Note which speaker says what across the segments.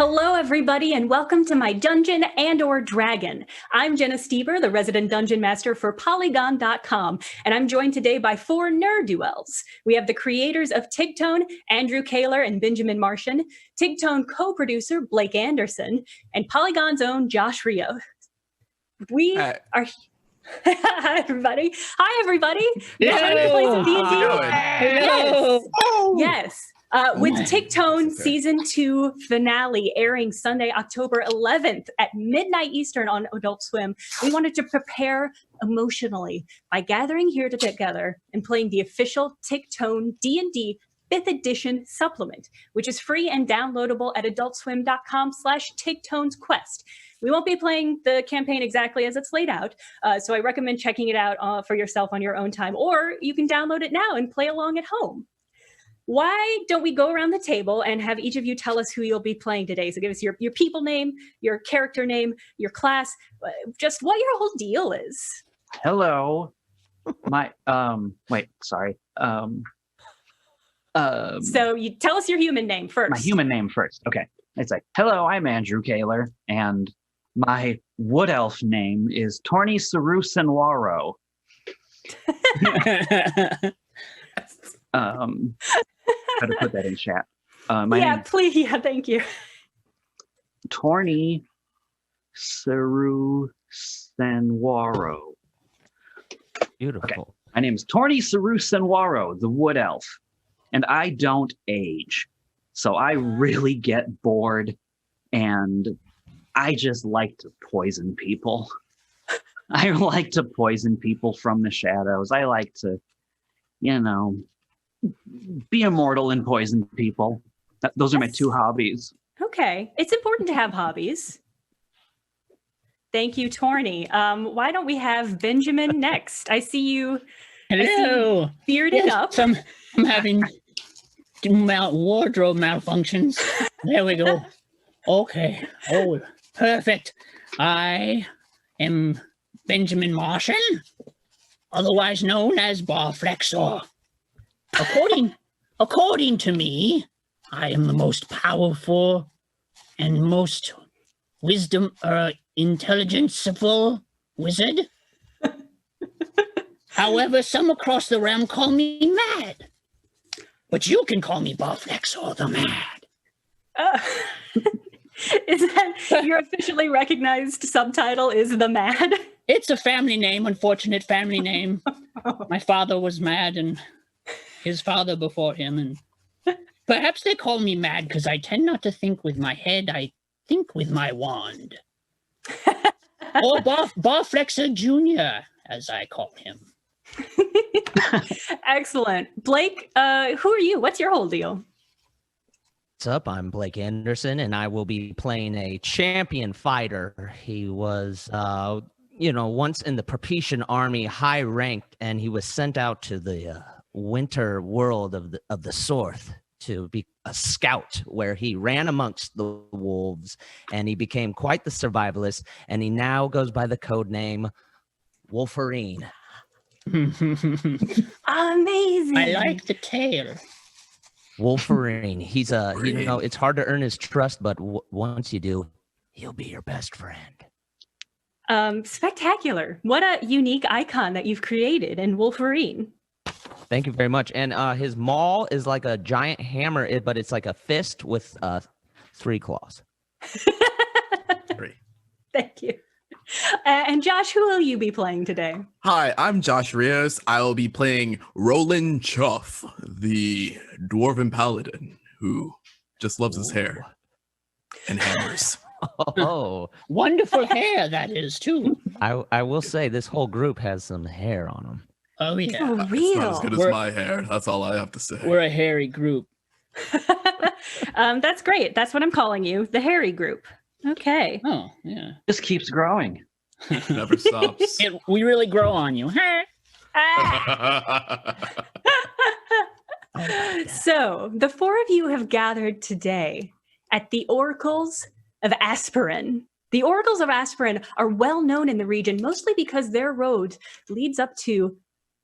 Speaker 1: Hello, everybody, and welcome to my Dungeon and/or Dragon. I'm Jenna Stoeber, the resident dungeon master for Polygon.com, and I'm joined today by four nerd-duels. We have the creators of Tigtone, Andrew Koehler and Benjamin Martian, Tigtone co-producer Blake Anderson, and Polygon's own Josh Rios. We are... Hi, everybody. Hi, everybody.
Speaker 2: Hello.
Speaker 1: Yes. Yes. With Tigtone Season 2 finale airing Sunday, October 11th at midnight Eastern on Adult Swim, we wanted to prepare emotionally by gathering here together and playing the official Tigtone D&D 5th edition supplement, which is free and downloadable at adultswim.com/Tigtone's Quest. We won't be playing the campaign exactly as it's laid out, so I recommend checking it out for yourself on your own time, or you can download it now and play along at home. Why don't we go around the table and have each of you tell us who you'll be playing today? So give us your people name, your character name, your class, just what your whole deal is.
Speaker 2: Hello.
Speaker 1: So you tell us your human name first.
Speaker 2: My human name first. Okay. It's like, hello, I'm Andrew Koehler, and my wood elf name is Torny Saru-Senwaro. How to put that in chat.
Speaker 1: Please. Yeah, thank you.
Speaker 2: Torny Saru-Senwaro.
Speaker 3: Beautiful.
Speaker 2: Okay. My name is Torny Saru-Senwaro, the wood elf, and I don't age. So I really get bored, and I just like to poison people. I like to poison people from the shadows. I like to, be immortal and poison people. Those are my two hobbies.
Speaker 1: Okay. It's important to have hobbies. Thank you, Torny. Why don't we have Benjamin next? I see you.
Speaker 4: Hello.
Speaker 1: Bearded up.
Speaker 4: I'm having wardrobe malfunctions. There we go. Okay. Oh, perfect. I am Benjamin Martian, otherwise known as Barflexor. According to me, I am the most powerful and most intelligenceful wizard. However, some across the realm call me mad. But you can call me Barflexor the Mad.
Speaker 1: Is that your officially recognized subtitle is the Mad?
Speaker 4: It's a family name, unfortunate family name. My father was mad and his father before him. And perhaps they call me mad because I tend not to think with my head. I think with my wand. Or Barflexor Jr., as I call him.
Speaker 1: Excellent. Blake, who are you? What's your whole deal?
Speaker 3: What's up? I'm Blake Anderson, and I will be playing a champion fighter. He was, once in the Propitian army, high ranked, and he was sent out to the winter world of the Sorth to be a scout, where he ran amongst the wolves, and he became quite the survivalist, and he now goes by the code name Wolverine.
Speaker 1: Amazing.
Speaker 4: I like the tail.
Speaker 3: Wolverine. He's it's hard to earn his trust, but once you do, he'll be your best friend.
Speaker 1: Spectacular. What a unique icon that you've created in Wolverine.
Speaker 3: Thank you very much. And his maul is like a giant hammer, but it's like a fist with 3 claws.
Speaker 5: 3.
Speaker 1: Thank you. And Josh, who will you be playing today?
Speaker 5: Hi, I'm Josh Rios. I will be playing Roland Chuff, the dwarven paladin who just loves his hair and hammers.
Speaker 3: Oh,
Speaker 4: wonderful hair that is too.
Speaker 3: I will say this whole group has some hair on them.
Speaker 4: Oh yeah,
Speaker 1: For real.
Speaker 5: It's not as good as my hair. That's all I have to say.
Speaker 4: We're a hairy group.
Speaker 1: That's great. That's what I'm calling you, the hairy group. Okay.
Speaker 4: Oh yeah,
Speaker 2: Just keeps growing.
Speaker 5: Never stops.
Speaker 4: we really grow on you.
Speaker 1: So the four of you have gathered today at the Oracles of Aspirin. The Oracles of Aspirin are well known in the region, mostly because their road leads up to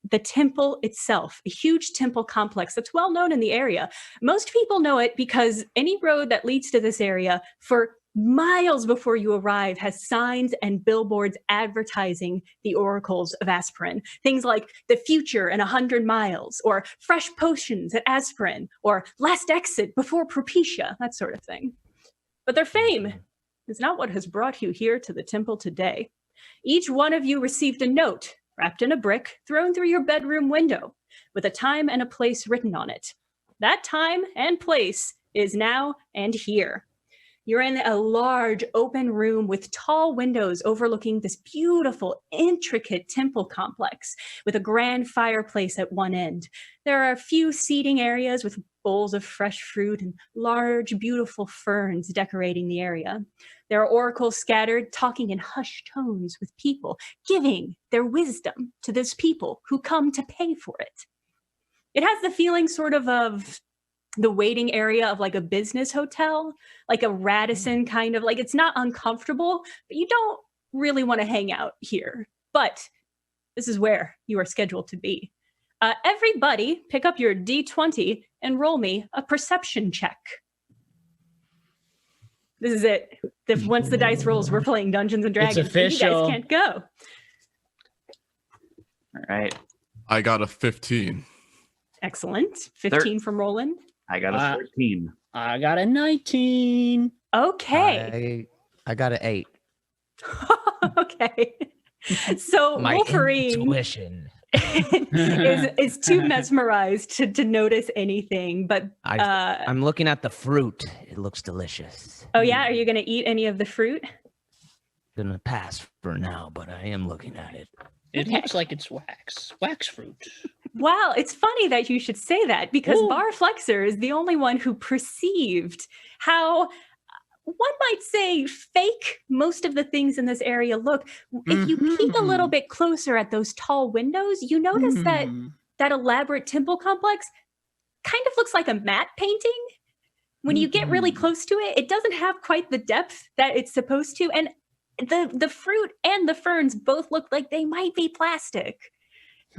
Speaker 1: the temple itself, a huge temple complex that's well known in the area. Most people know it because any road that leads to this area for miles before you arrive has signs and billboards advertising the oracles of Aspirin. Things like the future in 100 miles, or fresh potions at Aspirin, or last exit before Propecia, that sort of thing. But their fame is not what has brought you here to the temple today. Each one of you received a note wrapped in a brick, thrown through your bedroom window, with a time and a place written on it. That time and place is now and here. You're in a large open room with tall windows overlooking this beautiful, intricate temple complex with a grand fireplace at one end. There are a few seating areas with bowls of fresh fruit and large, beautiful ferns decorating the area. There are oracles scattered, talking in hushed tones with people, giving their wisdom to those people who come to pay for it. It has the feeling sort of the waiting area of like a business hotel, like a Radisson kind of, like it's not uncomfortable, but you don't really want to hang out here. But this is where you are scheduled to be. Everybody pick up your D20 and roll me a perception check. This is it. Once the dice rolls, we're playing Dungeons and Dragons.
Speaker 4: It's official.
Speaker 1: You guys can't go.
Speaker 2: All right.
Speaker 5: I got a 15.
Speaker 1: Excellent. 15 from Roland.
Speaker 2: I got a 13.
Speaker 4: I got a 19.
Speaker 1: Okay.
Speaker 3: I got an 8.
Speaker 1: Okay. So
Speaker 3: My
Speaker 1: Wolverine
Speaker 3: intuition.
Speaker 1: is too mesmerized to notice anything, but
Speaker 3: I'm looking at the fruit. It looks delicious.
Speaker 1: oh yeah, are you going to eat any of the fruit?
Speaker 3: Gonna pass for now, but I am looking at it.
Speaker 4: It
Speaker 1: Okay.
Speaker 4: looks like it's wax fruit.
Speaker 1: Well, it's funny that you should say that because
Speaker 4: Ooh.
Speaker 1: Bar Flexer is the only one who perceived how one might say fake most of the things in this area look. If you peek a little bit closer at those tall windows, you notice that that elaborate temple complex kind of looks like a matte painting. When you get really close to it, it doesn't have quite the depth that it's supposed to. And the fruit and the ferns both look like they might be plastic.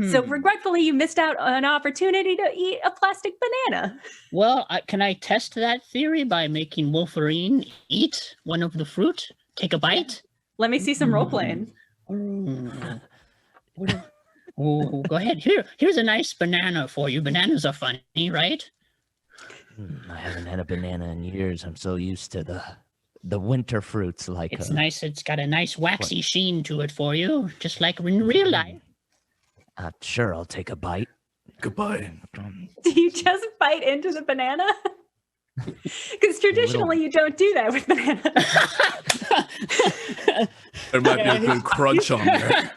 Speaker 1: So regretfully, you missed out on an opportunity to eat a plastic banana.
Speaker 4: Well, can I test that theory by making Wolverine eat one of the fruit? Take a bite?
Speaker 1: Let me see some role playing.
Speaker 4: Oh, go ahead. Here's a nice banana for you. Bananas are funny, right?
Speaker 3: I haven't had a banana in years. I'm so used to the winter fruits. Like
Speaker 4: It's nice. It's got a nice waxy sheen to it for you, just like in real life.
Speaker 3: Sure, I'll take a bite.
Speaker 5: Goodbye.
Speaker 1: Do you just bite into the banana? Because traditionally you don't do that with banana.
Speaker 5: There might be a good crunch on there.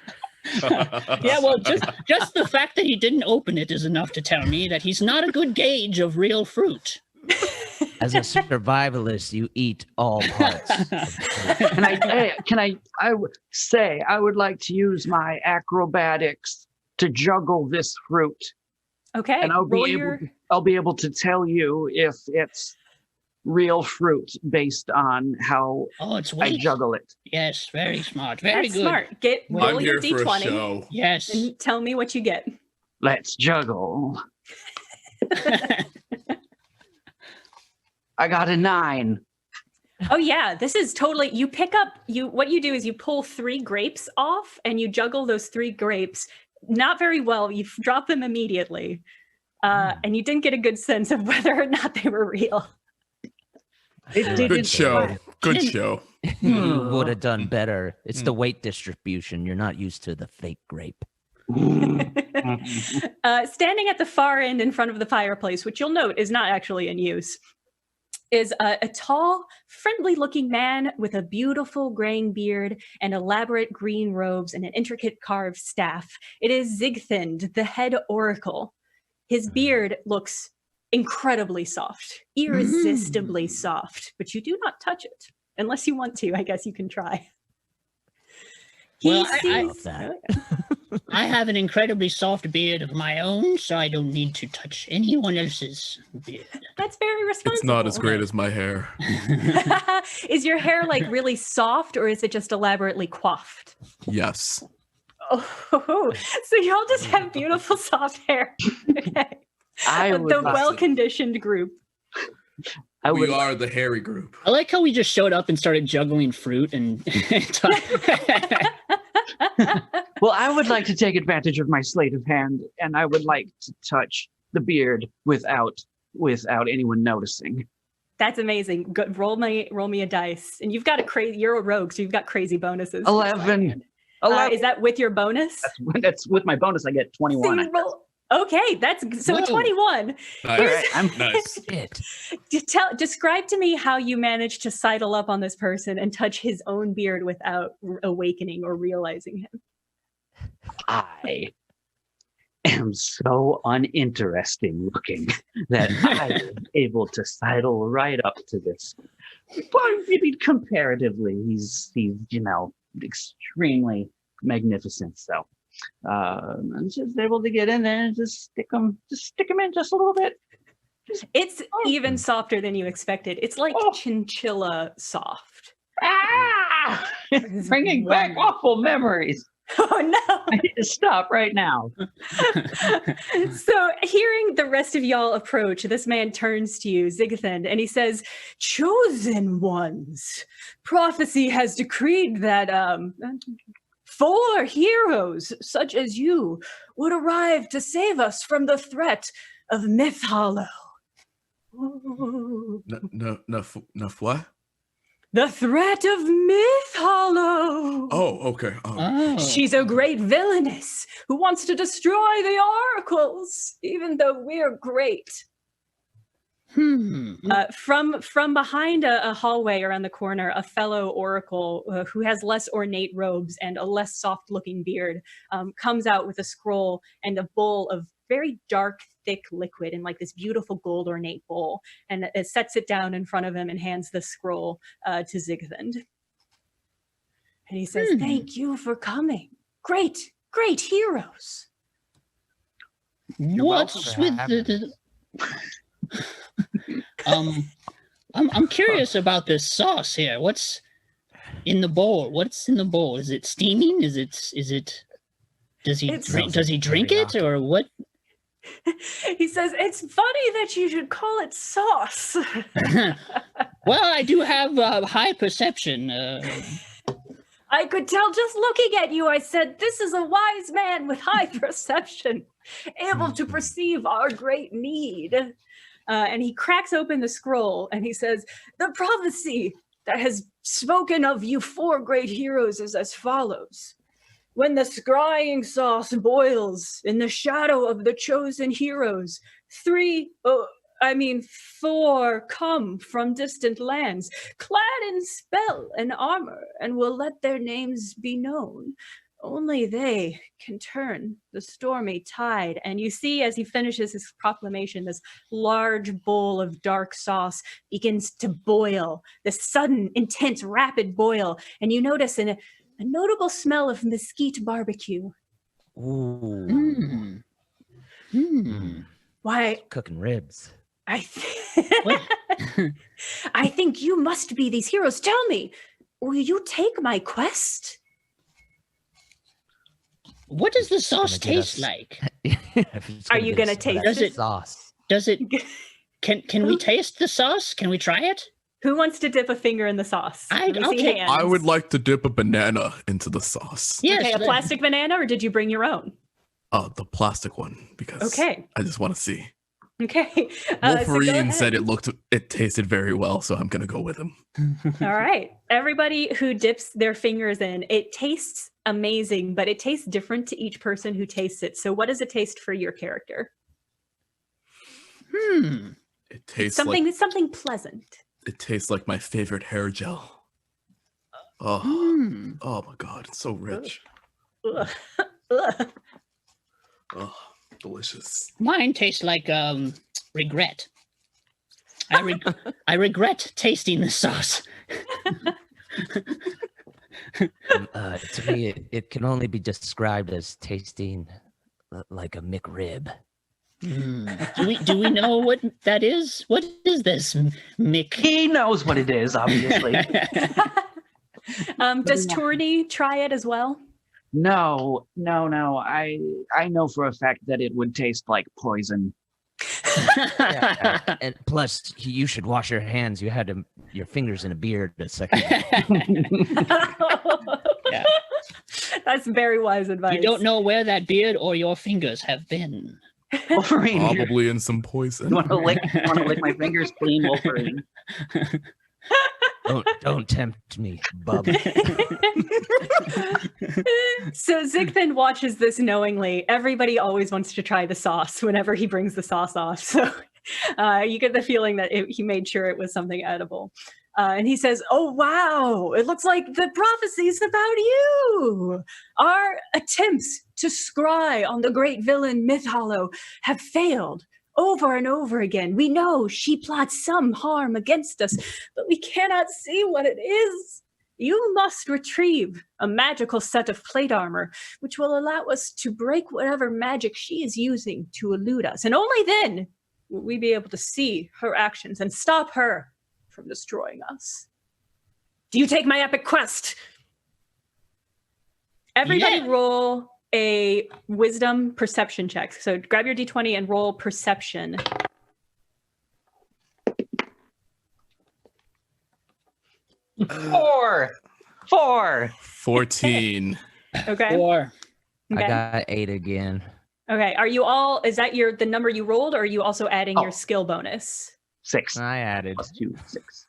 Speaker 4: Yeah, well, just the fact that he didn't open it is enough to tell me that he's not a good gauge of real fruit.
Speaker 3: As a survivalist, you eat all parts.
Speaker 2: I would say I would like to use my acrobatics to juggle this fruit,
Speaker 1: Okay.
Speaker 2: and I'll be able to tell you if it's real fruit based on how
Speaker 4: it's
Speaker 2: I
Speaker 4: weight.
Speaker 2: juggle it.
Speaker 4: Yes, very smart. Very
Speaker 1: That's
Speaker 4: good.
Speaker 1: smart. Roll
Speaker 5: I'm
Speaker 1: your
Speaker 5: here for a
Speaker 1: D20
Speaker 5: show.
Speaker 4: Yes.
Speaker 1: and tell me what you get.
Speaker 2: Let's juggle. I got a 9.
Speaker 1: Oh yeah, this is totally, you pick up, what you do is you pull 3 grapes off and you juggle those 3 grapes. Not very well, you drop them immediately. And you didn't get a good sense of whether or not they were real.
Speaker 5: Good show. Good show.
Speaker 3: You would have done better. It's the weight distribution. You're not used to the fake grape.
Speaker 1: Standing at the far end in front of the fireplace, which you'll note is not actually in use, is a tall, friendly-looking man with a beautiful graying beard and elaborate green robes and an intricate carved staff. It is Zigthind, the head oracle. His beard looks incredibly soft, irresistibly soft, but you do not touch it. Unless you want to, I guess you can try.
Speaker 4: Well,
Speaker 3: I
Speaker 4: I have an incredibly soft beard of my own, so I don't need to touch anyone else's beard.
Speaker 1: That's very responsible.
Speaker 5: It's not as great as my hair.
Speaker 1: Is your hair like really soft or is it just elaborately coiffed?
Speaker 5: Yes.
Speaker 1: Oh, so y'all just have beautiful soft hair. Okay. The well-conditioned group.
Speaker 5: We are the hairy group.
Speaker 4: I like how we just showed up and started juggling fruit and
Speaker 2: Well, I would like to take advantage of my sleight of hand, and I would like to touch the beard without anyone noticing.
Speaker 1: That's amazing. Good. Roll me a dice. And you've got you're a rogue, so you've got crazy bonuses.
Speaker 2: 11.
Speaker 1: Is that with your bonus?
Speaker 2: That's with my bonus. I get 21.
Speaker 1: Okay, so 21.
Speaker 5: Nice. Nice.
Speaker 1: Describe to me how you managed to sidle up on this person and touch his own beard without awakening or realizing him.
Speaker 2: I am so uninteresting looking that I was able to sidle right up to this. But maybe comparatively, he's extremely magnificent. So I'm just able to get in there and just stick him in just a little bit.
Speaker 1: It's even softer than you expected. It's like chinchilla soft.
Speaker 2: Bringing back awful memories.
Speaker 1: Oh no!
Speaker 2: I need to stop right now.
Speaker 1: So, hearing the rest of y'all approach, this man turns to you, Zigthand, and he says, "Chosen ones, prophecy has decreed that 4 heroes such as you would arrive to save us from the threat of Myth Hollow."
Speaker 5: No, what?
Speaker 1: The threat of Myth Hollow.
Speaker 5: Oh, okay.
Speaker 4: Oh.
Speaker 1: She's a great villainess who wants to destroy the oracles, even though we're great. From behind a hallway around the corner, a fellow oracle who has less ornate robes and a less soft-looking beard comes out with a scroll and a bowl of very dark, thick liquid in like this beautiful gold ornate bowl, and it sets it down in front of him and hands the scroll to Zigthand. And he says, "Thank you for coming. Great heroes."
Speaker 4: What's with I'm curious about this sauce here. What's in the bowl? Is it steaming? Is it does he drink it or what?
Speaker 1: He says, "It's funny that you should call it sauce."
Speaker 4: Well, I do have high perception.
Speaker 1: I could tell just looking at you. I said, "This is a wise man with high perception, able to perceive our great need." And he cracks open the scroll and he says, "The prophecy that has spoken of you 4 great heroes is as follows. When the scrying sauce boils in the shadow of the chosen heroes, 4 come from distant lands, clad in spell and armor, and will let their names be known. Only they can turn the stormy tide." And you see, as he finishes his proclamation, this large bowl of dark sauce begins to boil, this sudden, intense, rapid boil. And you notice a notable smell of mesquite barbecue.
Speaker 3: Ooh.
Speaker 1: Why?
Speaker 3: Cooking ribs.
Speaker 1: I think you must be these heroes. Tell me, will you take my quest?
Speaker 4: What does the sauce taste like?
Speaker 1: Are you going to taste
Speaker 4: it?
Speaker 3: Sauce.
Speaker 4: Does it? Can we taste the sauce? Can we try it?
Speaker 1: Who wants to dip a finger in the sauce?
Speaker 5: I would like to dip a banana into the sauce.
Speaker 4: Yes,
Speaker 1: okay, a plastic banana, or did you bring your own?
Speaker 5: The plastic one, because I just want to see.
Speaker 1: Okay.
Speaker 5: Wolverine said it tasted very well, so I'm gonna go with him.
Speaker 1: All right. Everybody who dips their fingers in, it tastes amazing, but it tastes different to each person who tastes it. So what does it taste for your character?
Speaker 5: It tastes
Speaker 1: something pleasant.
Speaker 5: It tastes like my favorite hair gel. Oh my god, it's so rich. Oh, delicious.
Speaker 4: Mine tastes like regret. I regret tasting the sauce.
Speaker 3: To me, it can only be described as tasting like a McRib.
Speaker 4: Do we know what that is? What is this, Mick?
Speaker 2: He knows what it is, obviously.
Speaker 1: Does Tourney try it as well?
Speaker 2: No. I know for a fact that it would taste like poison.
Speaker 3: And plus, you should wash your hands. You had your fingers in a beard a second.
Speaker 4: Yeah.
Speaker 1: That's very wise advice.
Speaker 4: You don't know where that beard or your fingers have been.
Speaker 2: Wolverine,
Speaker 5: Probably in some poison.
Speaker 2: you want to lick my fingers clean, Wolverine?
Speaker 3: Don't tempt me, bub.
Speaker 1: So Zigthan watches this knowingly. Everybody always wants to try the sauce whenever he brings the sauce off. So you get the feeling that he made sure it was something edible. And he says, "Oh, wow, it looks like the prophecy is about you. Our attempts to scry on the great villain Myth Hollow have failed over and over again. We know she plots some harm against us, but we cannot see what it is. You must retrieve a magical set of plate armor, which will allow us to break whatever magic she is using to elude us. And only then will we be able to see her actions and stop her from destroying us. Do you take my epic quest?" Everybody roll a wisdom perception check. So grab your d20 and roll perception.
Speaker 2: Four.
Speaker 5: 14.
Speaker 1: Okay.
Speaker 4: Or
Speaker 3: I
Speaker 1: Okay.
Speaker 3: got 8 again.
Speaker 1: Okay. Are you all? Is that the number you rolled, or are you also adding your skill bonus?
Speaker 2: 6
Speaker 3: I added
Speaker 2: plus 2, 6.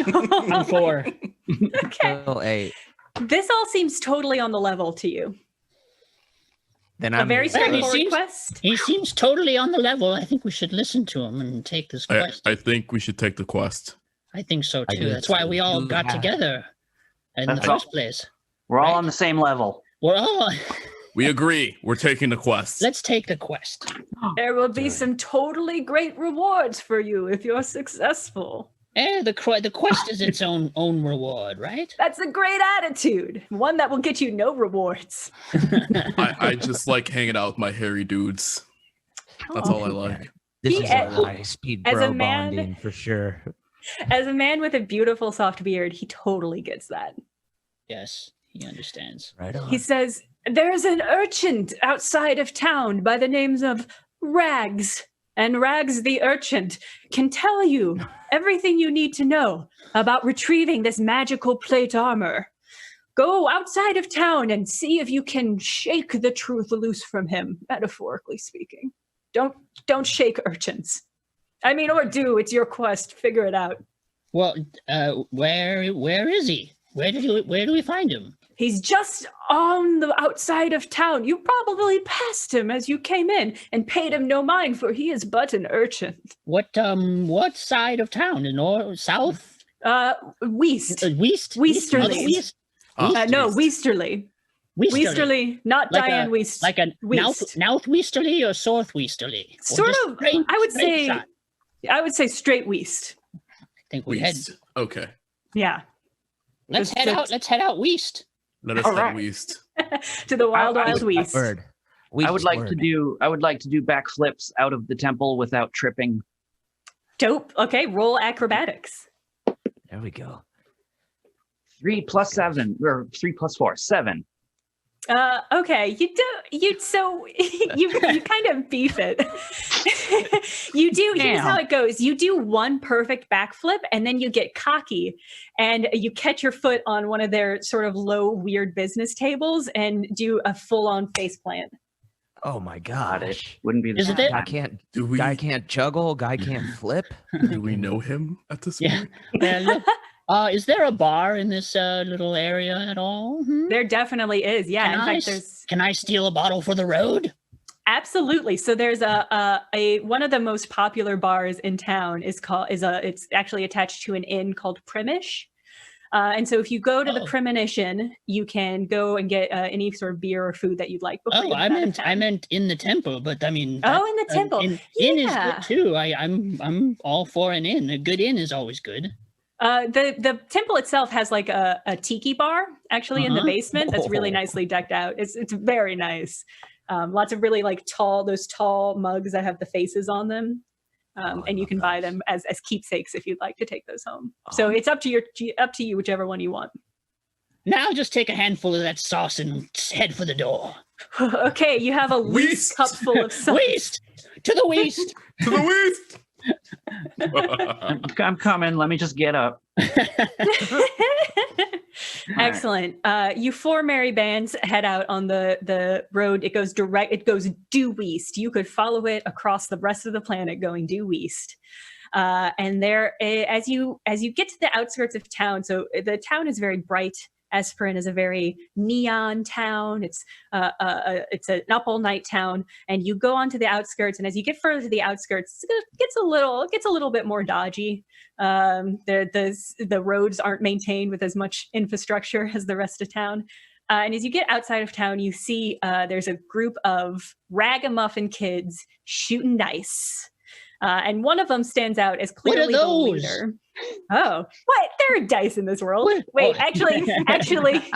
Speaker 4: I'm 4.
Speaker 1: Okay.
Speaker 3: still 8.
Speaker 1: This all seems totally on the level to you.
Speaker 3: Then
Speaker 1: A
Speaker 3: I'm
Speaker 1: very
Speaker 4: Well, he
Speaker 1: straightforward
Speaker 4: seems-
Speaker 1: quest.
Speaker 4: He seems totally on the level. I think we should listen to him and take this quest.
Speaker 5: I think we should take the quest.
Speaker 4: I think so
Speaker 3: I
Speaker 4: too.
Speaker 3: do
Speaker 4: That's why we all
Speaker 3: too.
Speaker 4: got
Speaker 3: Yeah.
Speaker 4: together in
Speaker 2: That's
Speaker 4: the
Speaker 2: all.
Speaker 4: first place.
Speaker 2: We're all
Speaker 4: Right.
Speaker 2: on the same level.
Speaker 4: We're all.
Speaker 5: We agree. We're taking the quest.
Speaker 4: Let's take the quest.
Speaker 1: There will be
Speaker 3: Good.
Speaker 1: some totally great rewards for you if you're successful.
Speaker 4: The quest is its own reward, right?
Speaker 1: That's a great attitude. One that will get you no rewards.
Speaker 5: I just like hanging out with my hairy dudes. That's all I like.
Speaker 3: This
Speaker 1: He-
Speaker 3: is a high speed
Speaker 1: as a
Speaker 3: bro
Speaker 1: man-
Speaker 3: bonding for sure.
Speaker 1: As a man with a beautiful soft beard, he totally gets that.
Speaker 4: Yes, he understands.
Speaker 3: Right on.
Speaker 1: He says, "There's an urchin outside of town by the names of Rags, and Rags the urchin can tell you everything you need to know about retrieving this magical plate armor. Go outside of town and see if you can shake the truth loose from him, metaphorically speaking. Don't shake urchins. I mean, or do. It's your quest. Figure it out.
Speaker 4: Well, where is he? Where do we find him?
Speaker 1: He's just on the outside of town. You probably passed him as you came in and paid him no mind, for he is but an urchin.
Speaker 4: What side of town? The north, south,
Speaker 1: West.
Speaker 4: west,
Speaker 1: Westerly.
Speaker 4: west,
Speaker 1: No, Westerly. Westerly, not
Speaker 4: Like
Speaker 1: Diane
Speaker 4: a-
Speaker 1: West.
Speaker 4: like a
Speaker 1: West.
Speaker 4: north westerly or south westerly? Or
Speaker 1: Sort
Speaker 4: just
Speaker 1: of,
Speaker 4: straight-
Speaker 1: I would
Speaker 4: straight
Speaker 1: say,
Speaker 4: shot?
Speaker 1: straight west.
Speaker 4: I think we head.
Speaker 5: West. Okay.
Speaker 1: Yeah.
Speaker 4: Let's
Speaker 1: Just
Speaker 4: head
Speaker 1: the-
Speaker 4: out. Let's head out west.
Speaker 5: Let us
Speaker 2: All
Speaker 5: head
Speaker 2: right.
Speaker 5: west.
Speaker 1: To the wild,
Speaker 2: I
Speaker 1: wild
Speaker 2: would-
Speaker 1: west.
Speaker 3: Word.
Speaker 2: I would like to do backflips out of the temple without tripping.
Speaker 1: Dope. Okay, roll acrobatics.
Speaker 3: There we go.
Speaker 2: 3 plus 7, or 3 plus 4, 7.
Speaker 1: Okay, you kind of beef it. You do. Here's how it goes. You do one perfect backflip, and then you get cocky, and you catch your foot on one of their sort of low, weird business tables, and do a full-on face plant.
Speaker 3: Oh my
Speaker 2: God, it
Speaker 3: gosh.
Speaker 2: wouldn't be the
Speaker 4: Isn't
Speaker 2: same
Speaker 4: it?
Speaker 3: Guy
Speaker 2: time.
Speaker 3: can't
Speaker 5: Do we
Speaker 3: guy juggle, guy can't flip.
Speaker 5: do we know him at this
Speaker 4: Yeah.
Speaker 5: point?
Speaker 4: Well, is there a bar in this little area at all? Hmm?
Speaker 1: There definitely is. Yeah,
Speaker 4: Can
Speaker 1: in
Speaker 4: I
Speaker 1: fact, there's
Speaker 4: Can I steal a bottle for the road?
Speaker 1: absolutely. So there's a one of the most popular bars in town it's actually attached to an inn called Primish. And so if you go to the
Speaker 4: Oh.
Speaker 1: Premonish Inn, you can go and get any sort of beer or food that you'd like. Before
Speaker 4: Oh,
Speaker 1: you
Speaker 4: I
Speaker 1: head out of
Speaker 4: meant
Speaker 1: town.
Speaker 4: in the temple, but I mean.
Speaker 1: Oh, in the temple.
Speaker 4: Inn
Speaker 1: Yeah.
Speaker 4: is good too. I'm all for an inn. A good inn is always good.
Speaker 1: The temple itself has like a tiki bar actually in the
Speaker 4: Uh-huh.
Speaker 1: basement that's really
Speaker 3: Oh.
Speaker 1: nicely decked out. It's very nice. Lots of really like those tall mugs that have the faces on them.
Speaker 3: Oh, I
Speaker 1: And you
Speaker 3: love
Speaker 1: can buy
Speaker 3: those.
Speaker 1: them as keepsakes if you'd like to take those home. So
Speaker 3: Oh.
Speaker 1: it's up to you, whichever one you want.
Speaker 4: Now just take a handful of that sauce and head for the door.
Speaker 1: Okay, you have a loose
Speaker 5: Weast.
Speaker 1: cup full of sauce.
Speaker 4: Weast! To the weast!
Speaker 5: To the west.
Speaker 2: I'm coming. Let me just get up.
Speaker 1: Excellent. You four merry bands head out on the road. It goes due east. You could follow it across the rest of the planet going due east. And there, as you get to the outskirts of town, so the town is very bright. Esperin is a very neon town. It's an up all night town, and you go onto the outskirts. And as you get further to the outskirts, it gets a little bit more dodgy. The roads aren't maintained with as much infrastructure as the rest of town. And as you get outside of town, you see there's a group of ragamuffin kids shooting dice. And one of them stands out as clearly the leader. Oh, what? There are dice in this world. Wait, actually,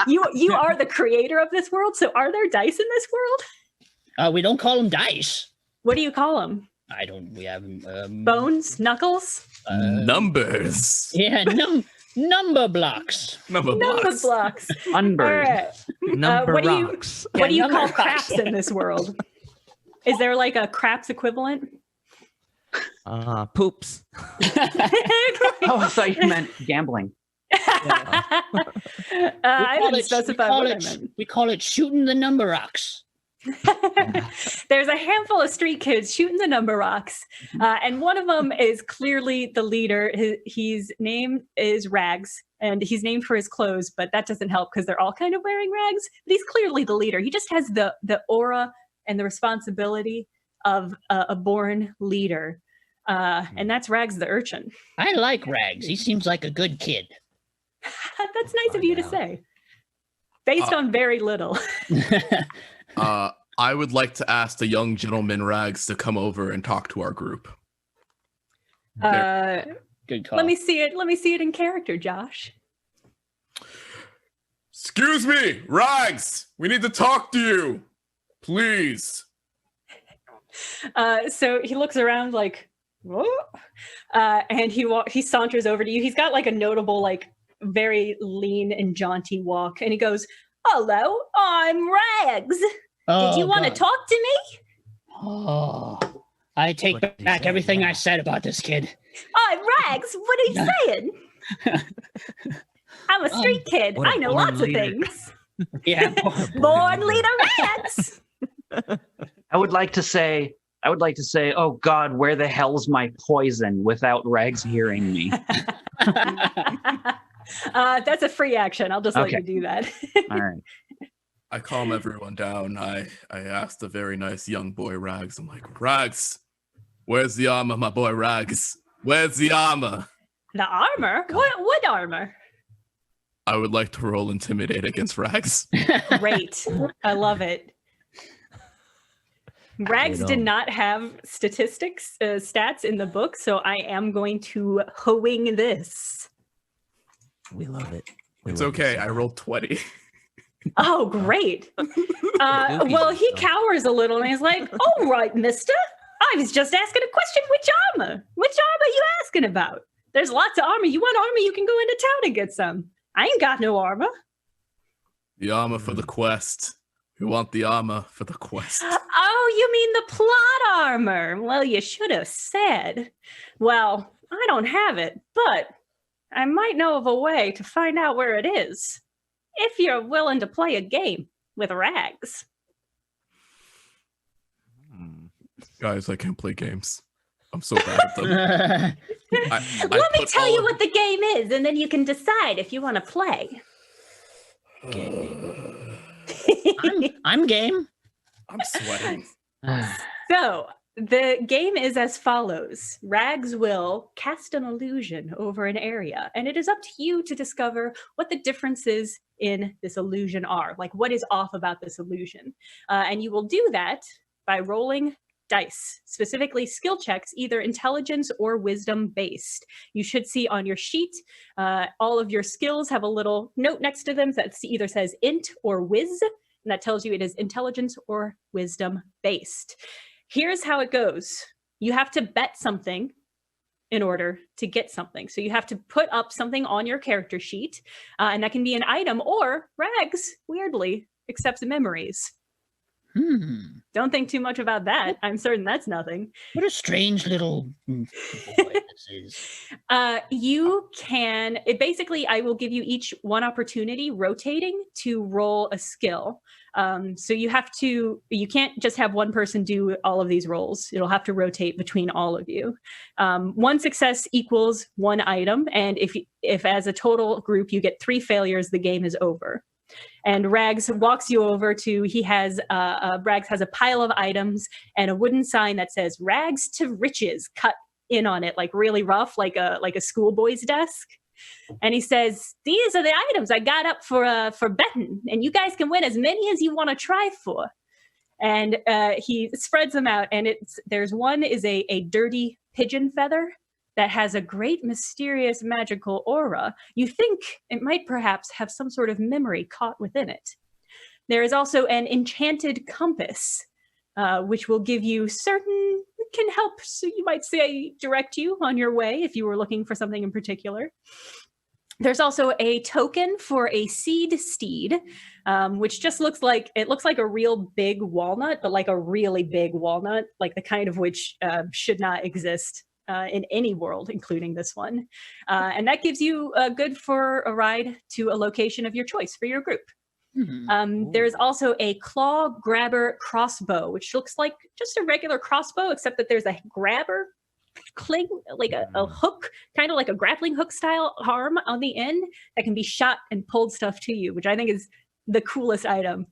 Speaker 1: you are the creator of this world. So are there dice in this world?
Speaker 4: We don't call them dice.
Speaker 1: What do you call them?
Speaker 4: We have
Speaker 1: Bones, knuckles,
Speaker 5: Numbers.
Speaker 4: Yeah, number blocks.
Speaker 5: Number blocks.
Speaker 1: blocks. All
Speaker 2: Unbird.
Speaker 1: right.
Speaker 3: Number
Speaker 1: what
Speaker 3: rocks.
Speaker 1: What do you
Speaker 4: number
Speaker 1: call
Speaker 4: rocks.
Speaker 1: craps in this world? Is there like a craps equivalent?
Speaker 3: Poops.
Speaker 2: Oh, I thought you meant gambling.
Speaker 1: I didn't specify what I meant.
Speaker 4: We call it shooting the number rocks.
Speaker 1: There's a handful of street kids shooting the number rocks, and one of them is clearly the leader. His name is Rags, and he's named for his clothes, but that doesn't help because they're all kind of wearing rags. But he's clearly the leader. He just has the aura and the responsibility of a born leader, and that's Rags the urchin.
Speaker 4: I like Rags. He seems like a good kid.
Speaker 1: That's nice of you to say, based on very little.
Speaker 5: I would like to ask the young gentleman Rags to come over and talk to our group.
Speaker 4: Good call.
Speaker 1: Let me see it. Let me see it in character, Josh.
Speaker 5: Excuse me, Rags. We need to talk to you, please.
Speaker 1: So he looks around like, whoa, and he saunters over to you. He's got like a notable, like very lean and jaunty walk, and he goes, "Hello, I'm Rags. Did you want to talk to me?"
Speaker 4: Oh, I take
Speaker 3: What did he
Speaker 4: back
Speaker 3: say?
Speaker 4: everything I said about this kid.
Speaker 1: I'm Rags. What are you saying? I'm a street kid.
Speaker 3: what a
Speaker 1: I know
Speaker 3: born
Speaker 1: lots
Speaker 3: leader.
Speaker 1: of things.
Speaker 4: Yeah.
Speaker 1: Born leader Rags.
Speaker 2: I would like to say, oh God, where the hell's my poison without Rags hearing me?
Speaker 1: That's a free action. I'll just let
Speaker 2: Okay.
Speaker 1: you do that.
Speaker 2: All right.
Speaker 5: I calm everyone down. I asked the very nice young boy Rags. I'm like, Rags, where's the armor, my boy Rags? Where's the armor?
Speaker 1: The armor? What armor?
Speaker 5: I would like to roll intimidate against Rags.
Speaker 1: Great. I love it. Rags did not have stats in the book, so I am going to wing this.
Speaker 3: We love it.
Speaker 5: It's okay. I rolled 20.
Speaker 1: Oh, great. Well, he cowers a little and he's like, "All right, mister. I was just asking a question. Which armor? Which armor are you asking about? There's lots of armor. You want armor, you can go into town and get some. I ain't got no armor."
Speaker 5: The armor for the quest. We want the armor for the quest.
Speaker 1: Oh, you mean the plot armor? Well, you should have said. Well, I don't have it, but I might know of a way to find out where it is. If you're willing to play a game with Rags.
Speaker 5: Guys, I can't play games. I'm so bad at them.
Speaker 1: Let me tell you what the game is, and then you can decide if you want to play.
Speaker 4: I'm game.
Speaker 5: I'm sweating.
Speaker 1: So, the game is as follows. Rags will cast an illusion over an area, and it is up to you to discover what the differences in this illusion are. Like, what is off about this illusion? And you will do that by rolling dice, specifically skill checks, either intelligence or wisdom based. You should see on your sheet, all of your skills have a little note next to them that either says int or whiz, and that tells you it is intelligence or wisdom based. Here's how it goes. You have to bet something in order to get something. So you have to put up something on your character sheet, and that can be an item, or Rags, weirdly, accepts memories. Don't think too much about that. I'm certain that's nothing.
Speaker 4: What a strange little boy this is.
Speaker 1: You can, basically, I will give you each one opportunity rotating to roll a skill. So you can't just have one person do all of these rolls. It'll have to rotate between all of you. One success equals one item. And if as a total group you get 3 failures, the game is over. And Rags walks you over to, Rags has a pile of items and a wooden sign that says Rags to Riches cut in on it, like really rough, like a schoolboy's desk. And he says, these are the items I got up for betting, and you guys can win as many as you want to try for. And he spreads them out, and there's one is a dirty pigeon feather that has a great mysterious magical aura. You think it might perhaps have some sort of memory caught within it. There is also an enchanted compass, which will give you can help, so you might say, direct you on your way if you were looking for something in particular. There's also a token for a seed steed, which just looks like a real big walnut, but like a really big walnut, like the kind of which should not exist in any world, including this one. And that gives you good for a ride to a location of your choice for your group. There's also a claw grabber crossbow, which looks like just a regular crossbow, except that there's a grabber cling, like a hook, kind of like a grappling hook style arm on the end that can be shot and pulled stuff to you, which I think is the coolest item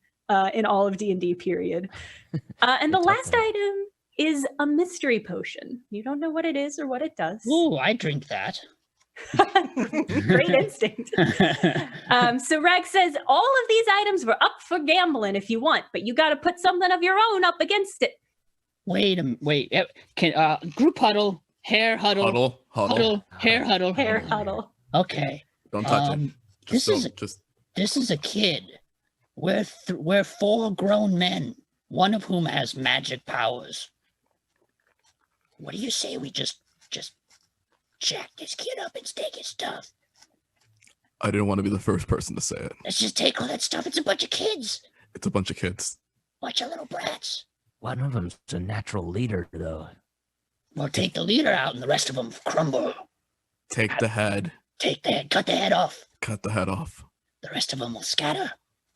Speaker 1: in all of D&D period. And the last item is a mystery potion. You don't know what it is or what it does.
Speaker 4: Ooh, I drink that.
Speaker 1: Great instinct. So Rag says, all of these items were up for gambling if you want, but you got to put something of your own up against it.
Speaker 4: Wait. Can group huddle, hair huddle, hair huddle. Okay.
Speaker 5: Don't touch it.
Speaker 4: This is a kid. We're 4 grown men, one of whom has magic powers. What do you say we just jack this kid up and take his stuff?
Speaker 5: I didn't want to be the first person to say it.
Speaker 4: Let's just take all that stuff. It's a bunch of kids.
Speaker 5: It's a bunch of kids.
Speaker 4: Bunch of little brats.
Speaker 3: One of them's a natural leader, though.
Speaker 4: Well, take the leader out and the rest of them crumble.
Speaker 5: Take the head.
Speaker 4: Take the head. Cut the head off.
Speaker 5: Cut the head off.
Speaker 4: The rest of them will scatter,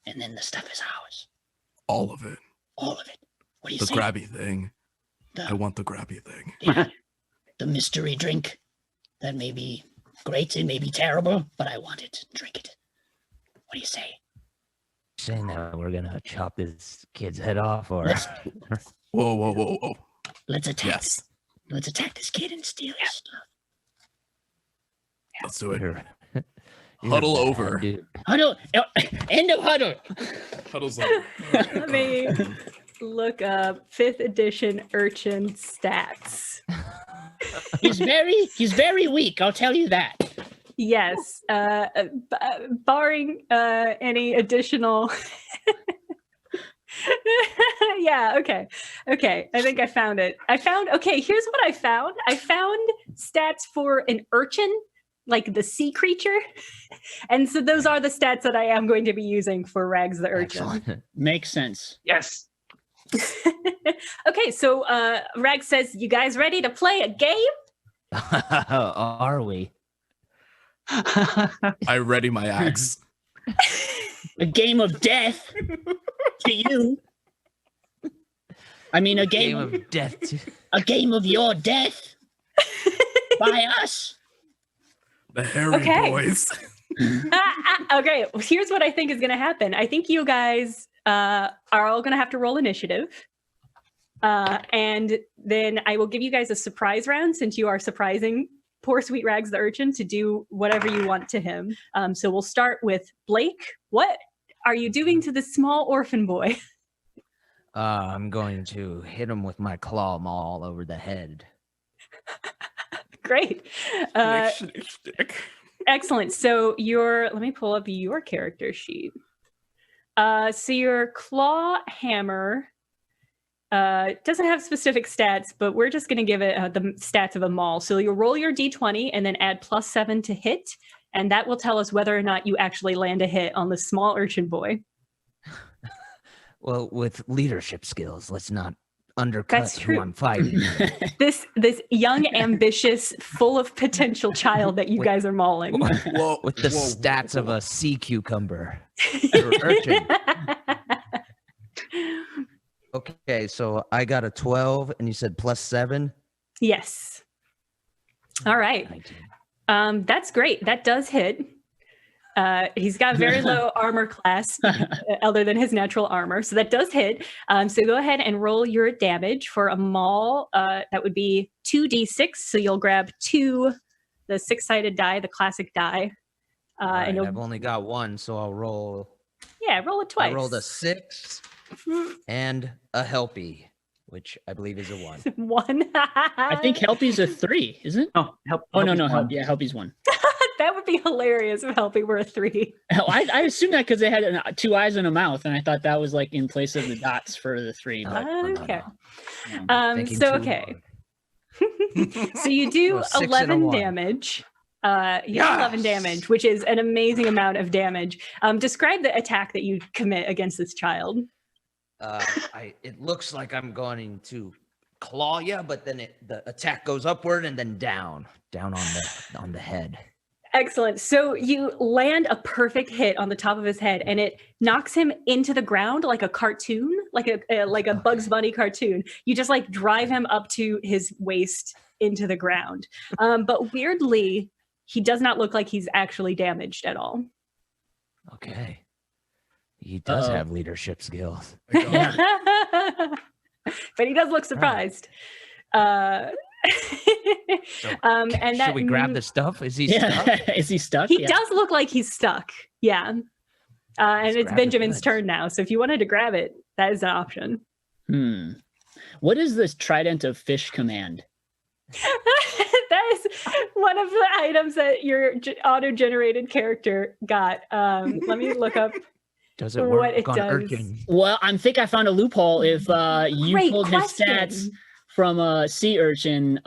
Speaker 4: and then the stuff is ours.
Speaker 5: All of it.
Speaker 4: All of it. What do you
Speaker 5: The
Speaker 4: say?
Speaker 5: grabby thing. I want the grabby thing.
Speaker 4: Yeah. The mystery drink. That may be great, it may be terrible, but I want it. Drink it. What do you say?
Speaker 3: Saying that we're gonna chop this kid's head off, or
Speaker 5: Whoa.
Speaker 4: Let's attack.
Speaker 5: Yes.
Speaker 4: Let's attack this kid and steal his stuff.
Speaker 5: Let's do it.
Speaker 3: You're
Speaker 5: Huddle
Speaker 3: bad,
Speaker 5: over.
Speaker 3: dude.
Speaker 4: Huddle. End of huddle.
Speaker 5: Huddle's over.
Speaker 1: Let me look up 5th edition urchin stats.
Speaker 4: He's very weak. I'll tell you that.
Speaker 1: Yes, barring any additional. Yeah. Okay. I think I found it. Okay. Here's what I found. I found stats for an urchin, like the sea creature, and so those are the stats that I am going to be using for Rags the urchin.
Speaker 3: Excellent.
Speaker 4: Makes sense.
Speaker 2: Yes.
Speaker 1: Okay. So Rags says, "You guys ready to play a game?"
Speaker 3: Are we?
Speaker 5: I ready my axe.
Speaker 4: A game of death to you. I mean, a game
Speaker 3: of death.
Speaker 4: A game of your death by us.
Speaker 5: The hairy
Speaker 1: Okay.
Speaker 5: boys.
Speaker 1: Okay. Here's what I think is going to happen. I think you guys are all going to have to roll initiative. And then I will give you guys a surprise round since you are surprising poor sweet Rags the urchin to do whatever you want to him. So we'll start with Blake. What are you doing to this small orphan boy?
Speaker 3: I'm going to hit him with my claw maul over the head.
Speaker 1: Great. Excellent. So let me pull up your character sheet. So your claw hammer doesn't have specific stats, but we're just going to give it the stats of a maul. So you'll roll your d20 and then add +7 to hit, and that will tell us whether or not you actually land a hit on the small urchin boy.
Speaker 3: Well, with leadership skills, let's not undercut
Speaker 1: That's true.
Speaker 3: who I'm fighting.
Speaker 1: This young, ambitious, full of potential child that you guys are mauling.
Speaker 5: Whoa,
Speaker 3: With the stats of a sea cucumber. Or urchin. Okay, so I got a 12, and you said +7?
Speaker 1: Yes. All right.
Speaker 3: 19.
Speaker 1: That's great. That does hit. He's got very low armor class other than his natural armor. So that does hit. So go ahead and roll your damage for a maul. That would be 2d6. So you'll grab the 6-sided die, the classic die.
Speaker 3: Right,
Speaker 1: and
Speaker 3: I've only got one, so I'll roll.
Speaker 1: Yeah, roll it twice.
Speaker 3: I rolled a 6 and a Helpy, which I believe is a 1.
Speaker 1: 1.
Speaker 4: I think Helpy's a 3, isn't it?
Speaker 2: Oh, help!
Speaker 4: Oh, no,
Speaker 2: Helpy's one.
Speaker 4: Yeah, Helpy's 1.
Speaker 1: That would be hilarious if Helpy were a 3.
Speaker 4: I assumed that because they had 2 eyes and a mouth, and I thought that was like in place of the dots for the 3. But
Speaker 1: Okay.
Speaker 3: Thinking
Speaker 1: So,
Speaker 3: too
Speaker 1: okay.
Speaker 3: hard.
Speaker 1: So you do
Speaker 3: Well, 6 and a
Speaker 1: 11
Speaker 3: 1.
Speaker 1: damage. You do 11 damage, which is an amazing amount of damage. Describe the attack that you commit against this child.
Speaker 3: It looks like I'm going to claw you, but then the attack goes upward and then down on the head.
Speaker 1: Excellent. So you land a perfect hit on the top of his head, and it knocks him into the ground like a cartoon, like a Bugs Bunny cartoon. You just like drive him up to his waist into the ground. But weirdly, he does not look like he's actually damaged at all.
Speaker 3: Okay. He does have leadership skills.
Speaker 1: But he does look surprised. And
Speaker 3: Should we grab the stuff? Is he stuck?
Speaker 4: Is he stuck?
Speaker 1: He does look like he's stuck. Yeah. And it's
Speaker 3: grab
Speaker 1: Benjamin's
Speaker 3: the
Speaker 1: turn now. So if you wanted to grab it, that is an option.
Speaker 4: What is this Trident of Fish command?
Speaker 1: That is one of the items that your auto-generated character got. Let me look up
Speaker 3: Does it work
Speaker 1: what it
Speaker 3: on
Speaker 1: does.
Speaker 3: urchin?
Speaker 4: Well, I think I found a loophole. If you
Speaker 1: Great
Speaker 4: pulled
Speaker 1: question.
Speaker 4: his stats from a sea urchin,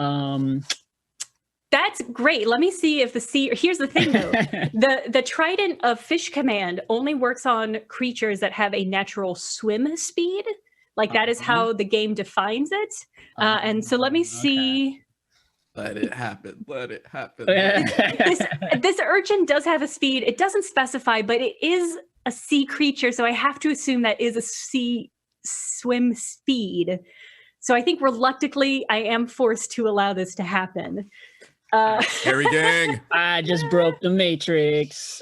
Speaker 1: That's great. Let me see if here's the thing though. The Trident of Fish command only works on creatures that have a natural swim speed. Like that is how the game defines it. And so let me see.
Speaker 5: Let it happen. Let it happen.
Speaker 1: This urchin does have a speed. It doesn't specify, but it is a sea creature. So I have to assume that is a sea swim speed. So I think reluctantly, I am forced to allow this to happen.
Speaker 5: Harry gang.
Speaker 4: I just broke the matrix.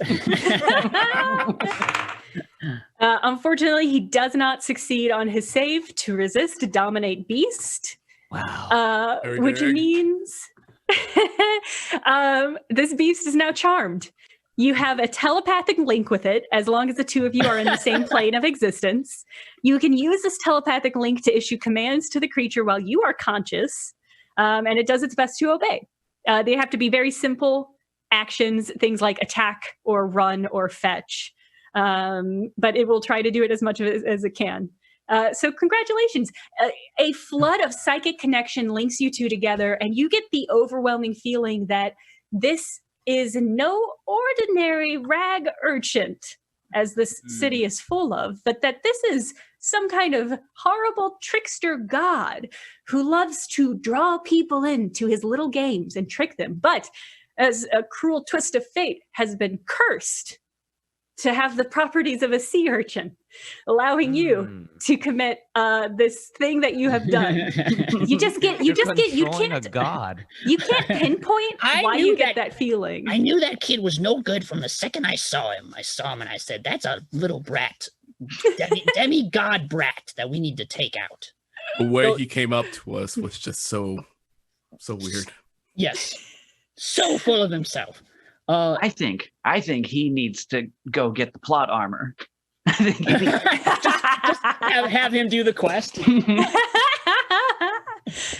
Speaker 1: Unfortunately, he does not succeed on his save to resist Dominate Beast.
Speaker 3: Wow.
Speaker 1: Which means this beast is now charmed. You have a telepathic link with it as long as the two of you are in the same plane of existence. You can use this telepathic link to issue commands to the creature while you are conscious, and it does its best to obey. They have to be very simple actions, things like attack or run or fetch, but it will try to do it as much as it can. So congratulations. A flood of psychic connection links you two together, and you get the overwhelming feeling that this is no ordinary rag urchin, as this city is full of, but that this is some kind of horrible trickster god who loves to draw people into his little games and trick them. But as a cruel twist of fate has been cursed to have the properties of a sea urchin, allowing you to commit this thing that you have done. You can't
Speaker 3: a god.
Speaker 1: You can't pinpoint why you get that feeling.
Speaker 4: I knew that kid was no good from the second I saw him. I saw him and I said, that's a little brat, demigod brat that we need to take out.
Speaker 5: The way he came up to us was just so weird.
Speaker 4: Yes. So full of himself.
Speaker 2: I think he needs to go get the plot armor.
Speaker 4: just have him do the quest.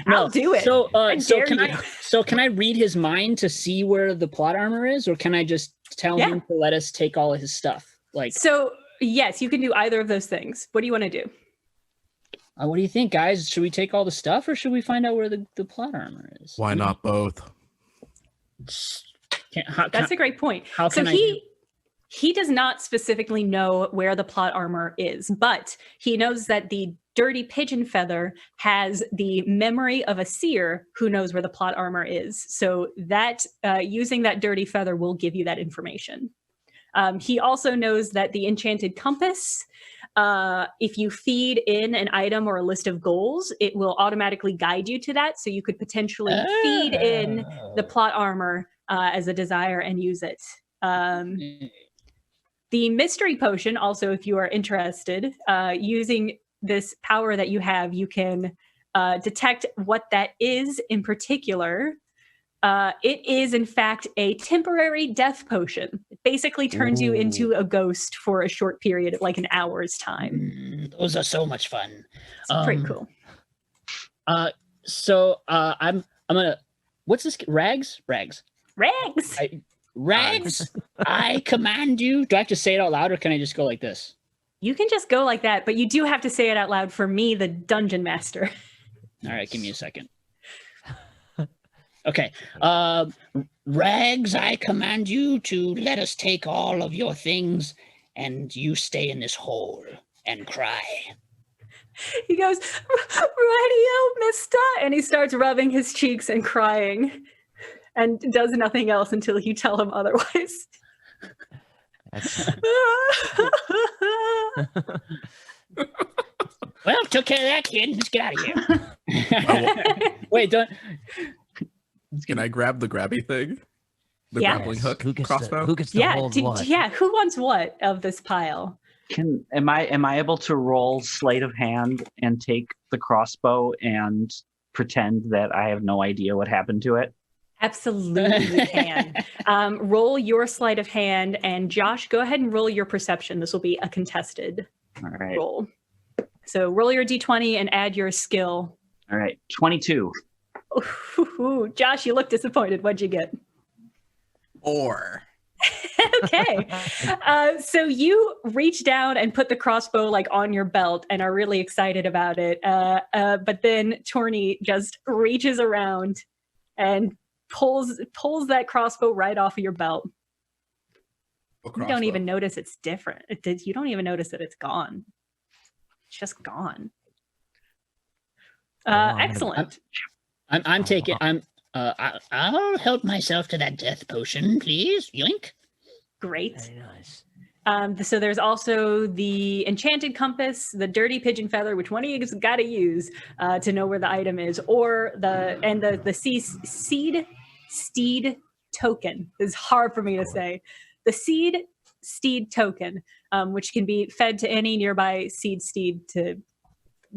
Speaker 1: I'll do it.
Speaker 4: So can I read his mind to see where the plot armor is, or can I just tell him to let us take all of his stuff? Like,
Speaker 1: so yes, you can do either of those things. What do you want to do?
Speaker 4: What do you think, guys? Should we take all the stuff, or should we find out where the plot armor is?
Speaker 5: Why not both?
Speaker 1: That's a great point.
Speaker 4: How can
Speaker 1: he does not specifically know where the plot armor is, but he knows that the dirty pigeon feather has the memory of a seer who knows where the plot armor is. So that using that dirty feather will give you that information. He also knows that the enchanted compass, if you feed in an item or a list of goals, it will automatically guide you to that. So you could potentially feed in the plot armor as a desire and use it. The mystery potion, also, if you are interested, using this power that you have, you can detect what that is in particular. It is, in fact, a temporary death potion. It basically turns you into a ghost for a short period, like an hour's time.
Speaker 4: Those are so much fun.
Speaker 1: It's pretty cool.
Speaker 4: So I'm gonna. What's this? Rags. Rags. I command you. Do I have to say it out loud, or can I just go like this?
Speaker 1: You can just go like that, but you do have to say it out loud for me, the dungeon master.
Speaker 4: All right, give me a second. Okay. Rags, I command you to let us take all of your things, and you stay in this hole and cry.
Speaker 1: He goes, radio, mister, and he starts rubbing his cheeks and crying, and does nothing else until you tell him otherwise.
Speaker 4: Well, took care of that kid. Let's get out of here. Wait, don't.
Speaker 5: Can I grab the grabby thing? The grappling hook crossbow?
Speaker 3: Who gets to hold what?
Speaker 1: Yeah, who wants what of this pile?
Speaker 2: Am I able to roll sleight of hand and take the crossbow and pretend that I have no idea what happened to it?
Speaker 1: Absolutely you can. Roll your sleight of hand, and Josh, go ahead and roll your perception. This will be a contested roll. So roll your d20 and add your skill.
Speaker 2: All right, 22.
Speaker 1: Ooh, Josh, you look disappointed. What'd you get?
Speaker 5: 4.
Speaker 1: Okay. So you reach down and put the crossbow like on your belt and are really excited about it. But then Torny just reaches around and pulls that crossbow right off of your belt. You don't even notice it's different. You don't even notice that it's gone. It's just gone. Excellent.
Speaker 4: I'm taking. I'll help myself to that death potion, please. Yoink.
Speaker 1: Great.
Speaker 3: Very nice.
Speaker 1: So there's also the enchanted compass, the dirty pigeon feather, which one of you's got to use to know where the item is, or the steed token. It's hard for me to say. The steed token, which can be fed to any nearby steed to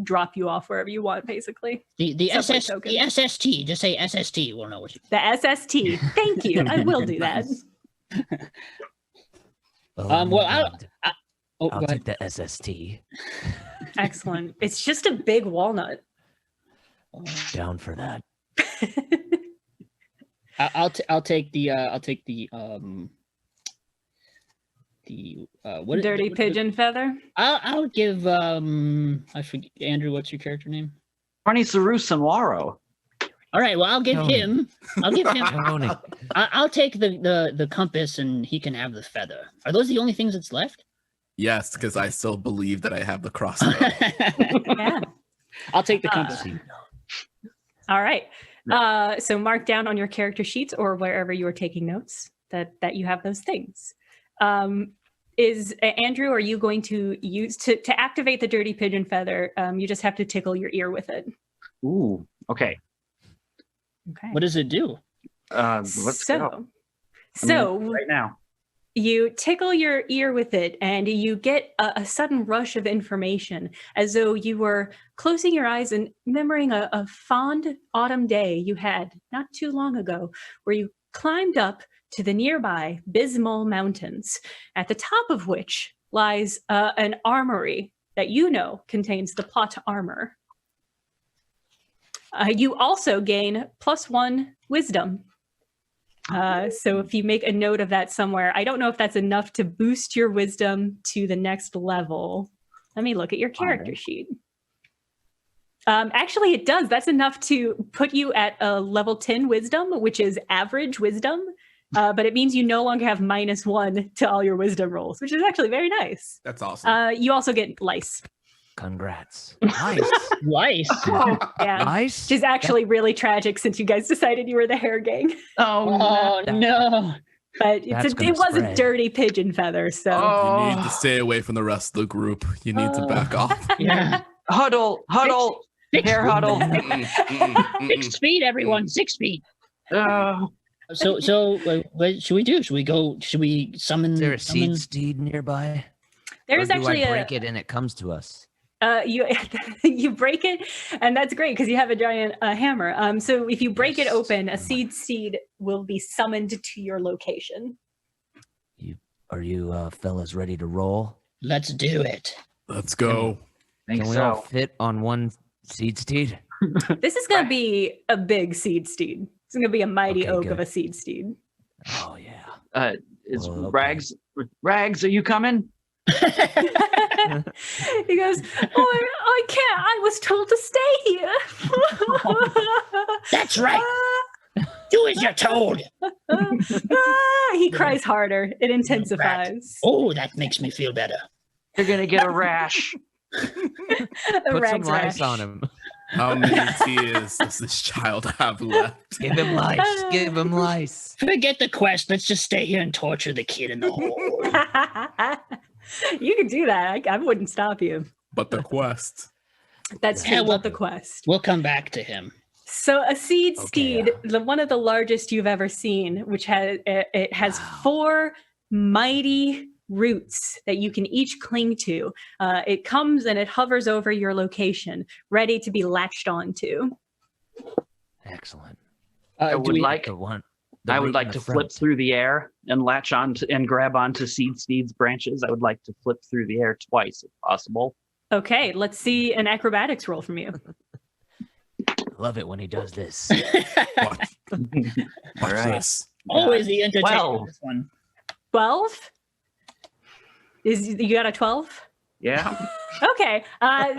Speaker 1: drop you off wherever you want, basically.
Speaker 4: The SST. Just say SST. We'll know what you.
Speaker 1: The SST. Thank you. I will do that.
Speaker 3: I'll
Speaker 4: go
Speaker 3: take the SST.
Speaker 1: Excellent. It's just a big walnut.
Speaker 3: Down for that.
Speaker 4: I'll take the
Speaker 1: dirty pigeon feather.
Speaker 4: I'll give I forget, Andrew, what's your character name?
Speaker 2: Barney Saru Sanwaro.
Speaker 4: All right, well I'll give him I'll take the compass, and he can have the feather. Are those the only things that's left?
Speaker 5: Yes, because I still believe that I have the crossbow.
Speaker 1: Yeah.
Speaker 4: I'll take the compass.
Speaker 1: All right. So mark down on your character sheets or wherever you are taking notes that you have those things. Is Andrew, are you going to use to activate the dirty pigeon feather? You just have to tickle your ear with it.
Speaker 2: Ooh, okay.
Speaker 1: Okay.
Speaker 4: What does it do?
Speaker 2: Let's go.
Speaker 1: So
Speaker 2: right now,
Speaker 1: you tickle your ear with it, and you get a sudden rush of information, as though you were closing your eyes and remembering a fond autumn day you had not too long ago, where you climbed up to the nearby Bismol Mountains, at the top of which lies an armory that you know contains the plot armor. You also gain +1 wisdom. So if you make a note of that somewhere, I don't know if that's enough to boost your wisdom to the next level. Let me look at your character sheet. Actually, it does. That's enough to put you at a level 10 wisdom, which is average wisdom. But it means you no longer have -1 to all your wisdom rolls, which is actually very nice.
Speaker 5: That's awesome.
Speaker 1: You also get lice.
Speaker 3: Congrats. Nice.
Speaker 4: Lice.
Speaker 1: Yeah.
Speaker 3: Nice.
Speaker 1: Which is actually really tragic since you guys decided you were the hair gang.
Speaker 4: Oh no.
Speaker 1: But
Speaker 3: That's
Speaker 1: it
Speaker 3: gonna
Speaker 1: was a
Speaker 3: spread.
Speaker 1: dirty pigeon feather, so.
Speaker 5: You need to stay away from the rest of the group. You need to back off.
Speaker 4: Yeah.
Speaker 2: Huddle.
Speaker 4: Six-
Speaker 2: Hair huddle.
Speaker 4: 6 feet, everyone. 6 feet.
Speaker 2: Uh,
Speaker 4: So what should we do? Should we summon?
Speaker 3: Is there a
Speaker 4: summon-
Speaker 3: seed steed nearby?
Speaker 1: There's
Speaker 3: Or do
Speaker 1: actually
Speaker 3: I break it and it comes to us?
Speaker 1: You break it, and that's great because you have a giant hammer. So if you break it
Speaker 3: Yes.
Speaker 1: open, a seed steed will be summoned to your location.
Speaker 3: Are you fellas ready to roll?
Speaker 4: Let's do it.
Speaker 5: Let's go.
Speaker 2: think
Speaker 3: Can we all
Speaker 2: so.
Speaker 3: fit on one seed steed?
Speaker 1: This is going to be a big seed steed. It's going to be a mighty
Speaker 3: Okay,
Speaker 1: oak
Speaker 3: good.
Speaker 1: of a seed steed.
Speaker 3: Oh yeah.
Speaker 2: Is
Speaker 3: Well, okay.
Speaker 2: Rags, are you coming?
Speaker 1: He goes, oh, I can't. I was told to stay here.
Speaker 4: That's right. Do as you're told.
Speaker 1: He cries harder. It intensifies.
Speaker 4: Oh, that makes me feel better.
Speaker 2: You're gonna get a rash.
Speaker 1: The
Speaker 3: Put some
Speaker 1: rags
Speaker 3: lice
Speaker 1: rash.
Speaker 3: on him.
Speaker 5: How many tears does this child have left?
Speaker 3: Give him lice. Give him lice.
Speaker 4: Forget the quest. Let's just stay here and torture the kid in the hole.
Speaker 1: You can do that. I wouldn't stop you.
Speaker 5: But the quest.
Speaker 1: That's
Speaker 4: Yeah,
Speaker 1: true.
Speaker 4: well-
Speaker 1: Not the quest.
Speaker 4: We'll come back to him.
Speaker 1: So a seed
Speaker 3: Okay,
Speaker 1: steed, one of the largest you've ever seen, which has
Speaker 3: Wow.
Speaker 1: 4 mighty roots that you can each cling to. It comes and it hovers over your location, ready to be latched onto.
Speaker 3: Excellent.
Speaker 2: I would like.
Speaker 3: The one.
Speaker 2: I would like to flip through the air and latch on to, and grab onto Seed Steed's branches. I would like to flip through the air twice if possible.
Speaker 1: Okay, let's see an acrobatics roll from you.
Speaker 3: Love it when he does this.
Speaker 5: Watch, watch
Speaker 2: right.
Speaker 5: this.
Speaker 4: Always the entertainer.
Speaker 2: Well.
Speaker 4: This one.
Speaker 1: 12? You got a 12?
Speaker 2: Yeah.
Speaker 1: Okay. I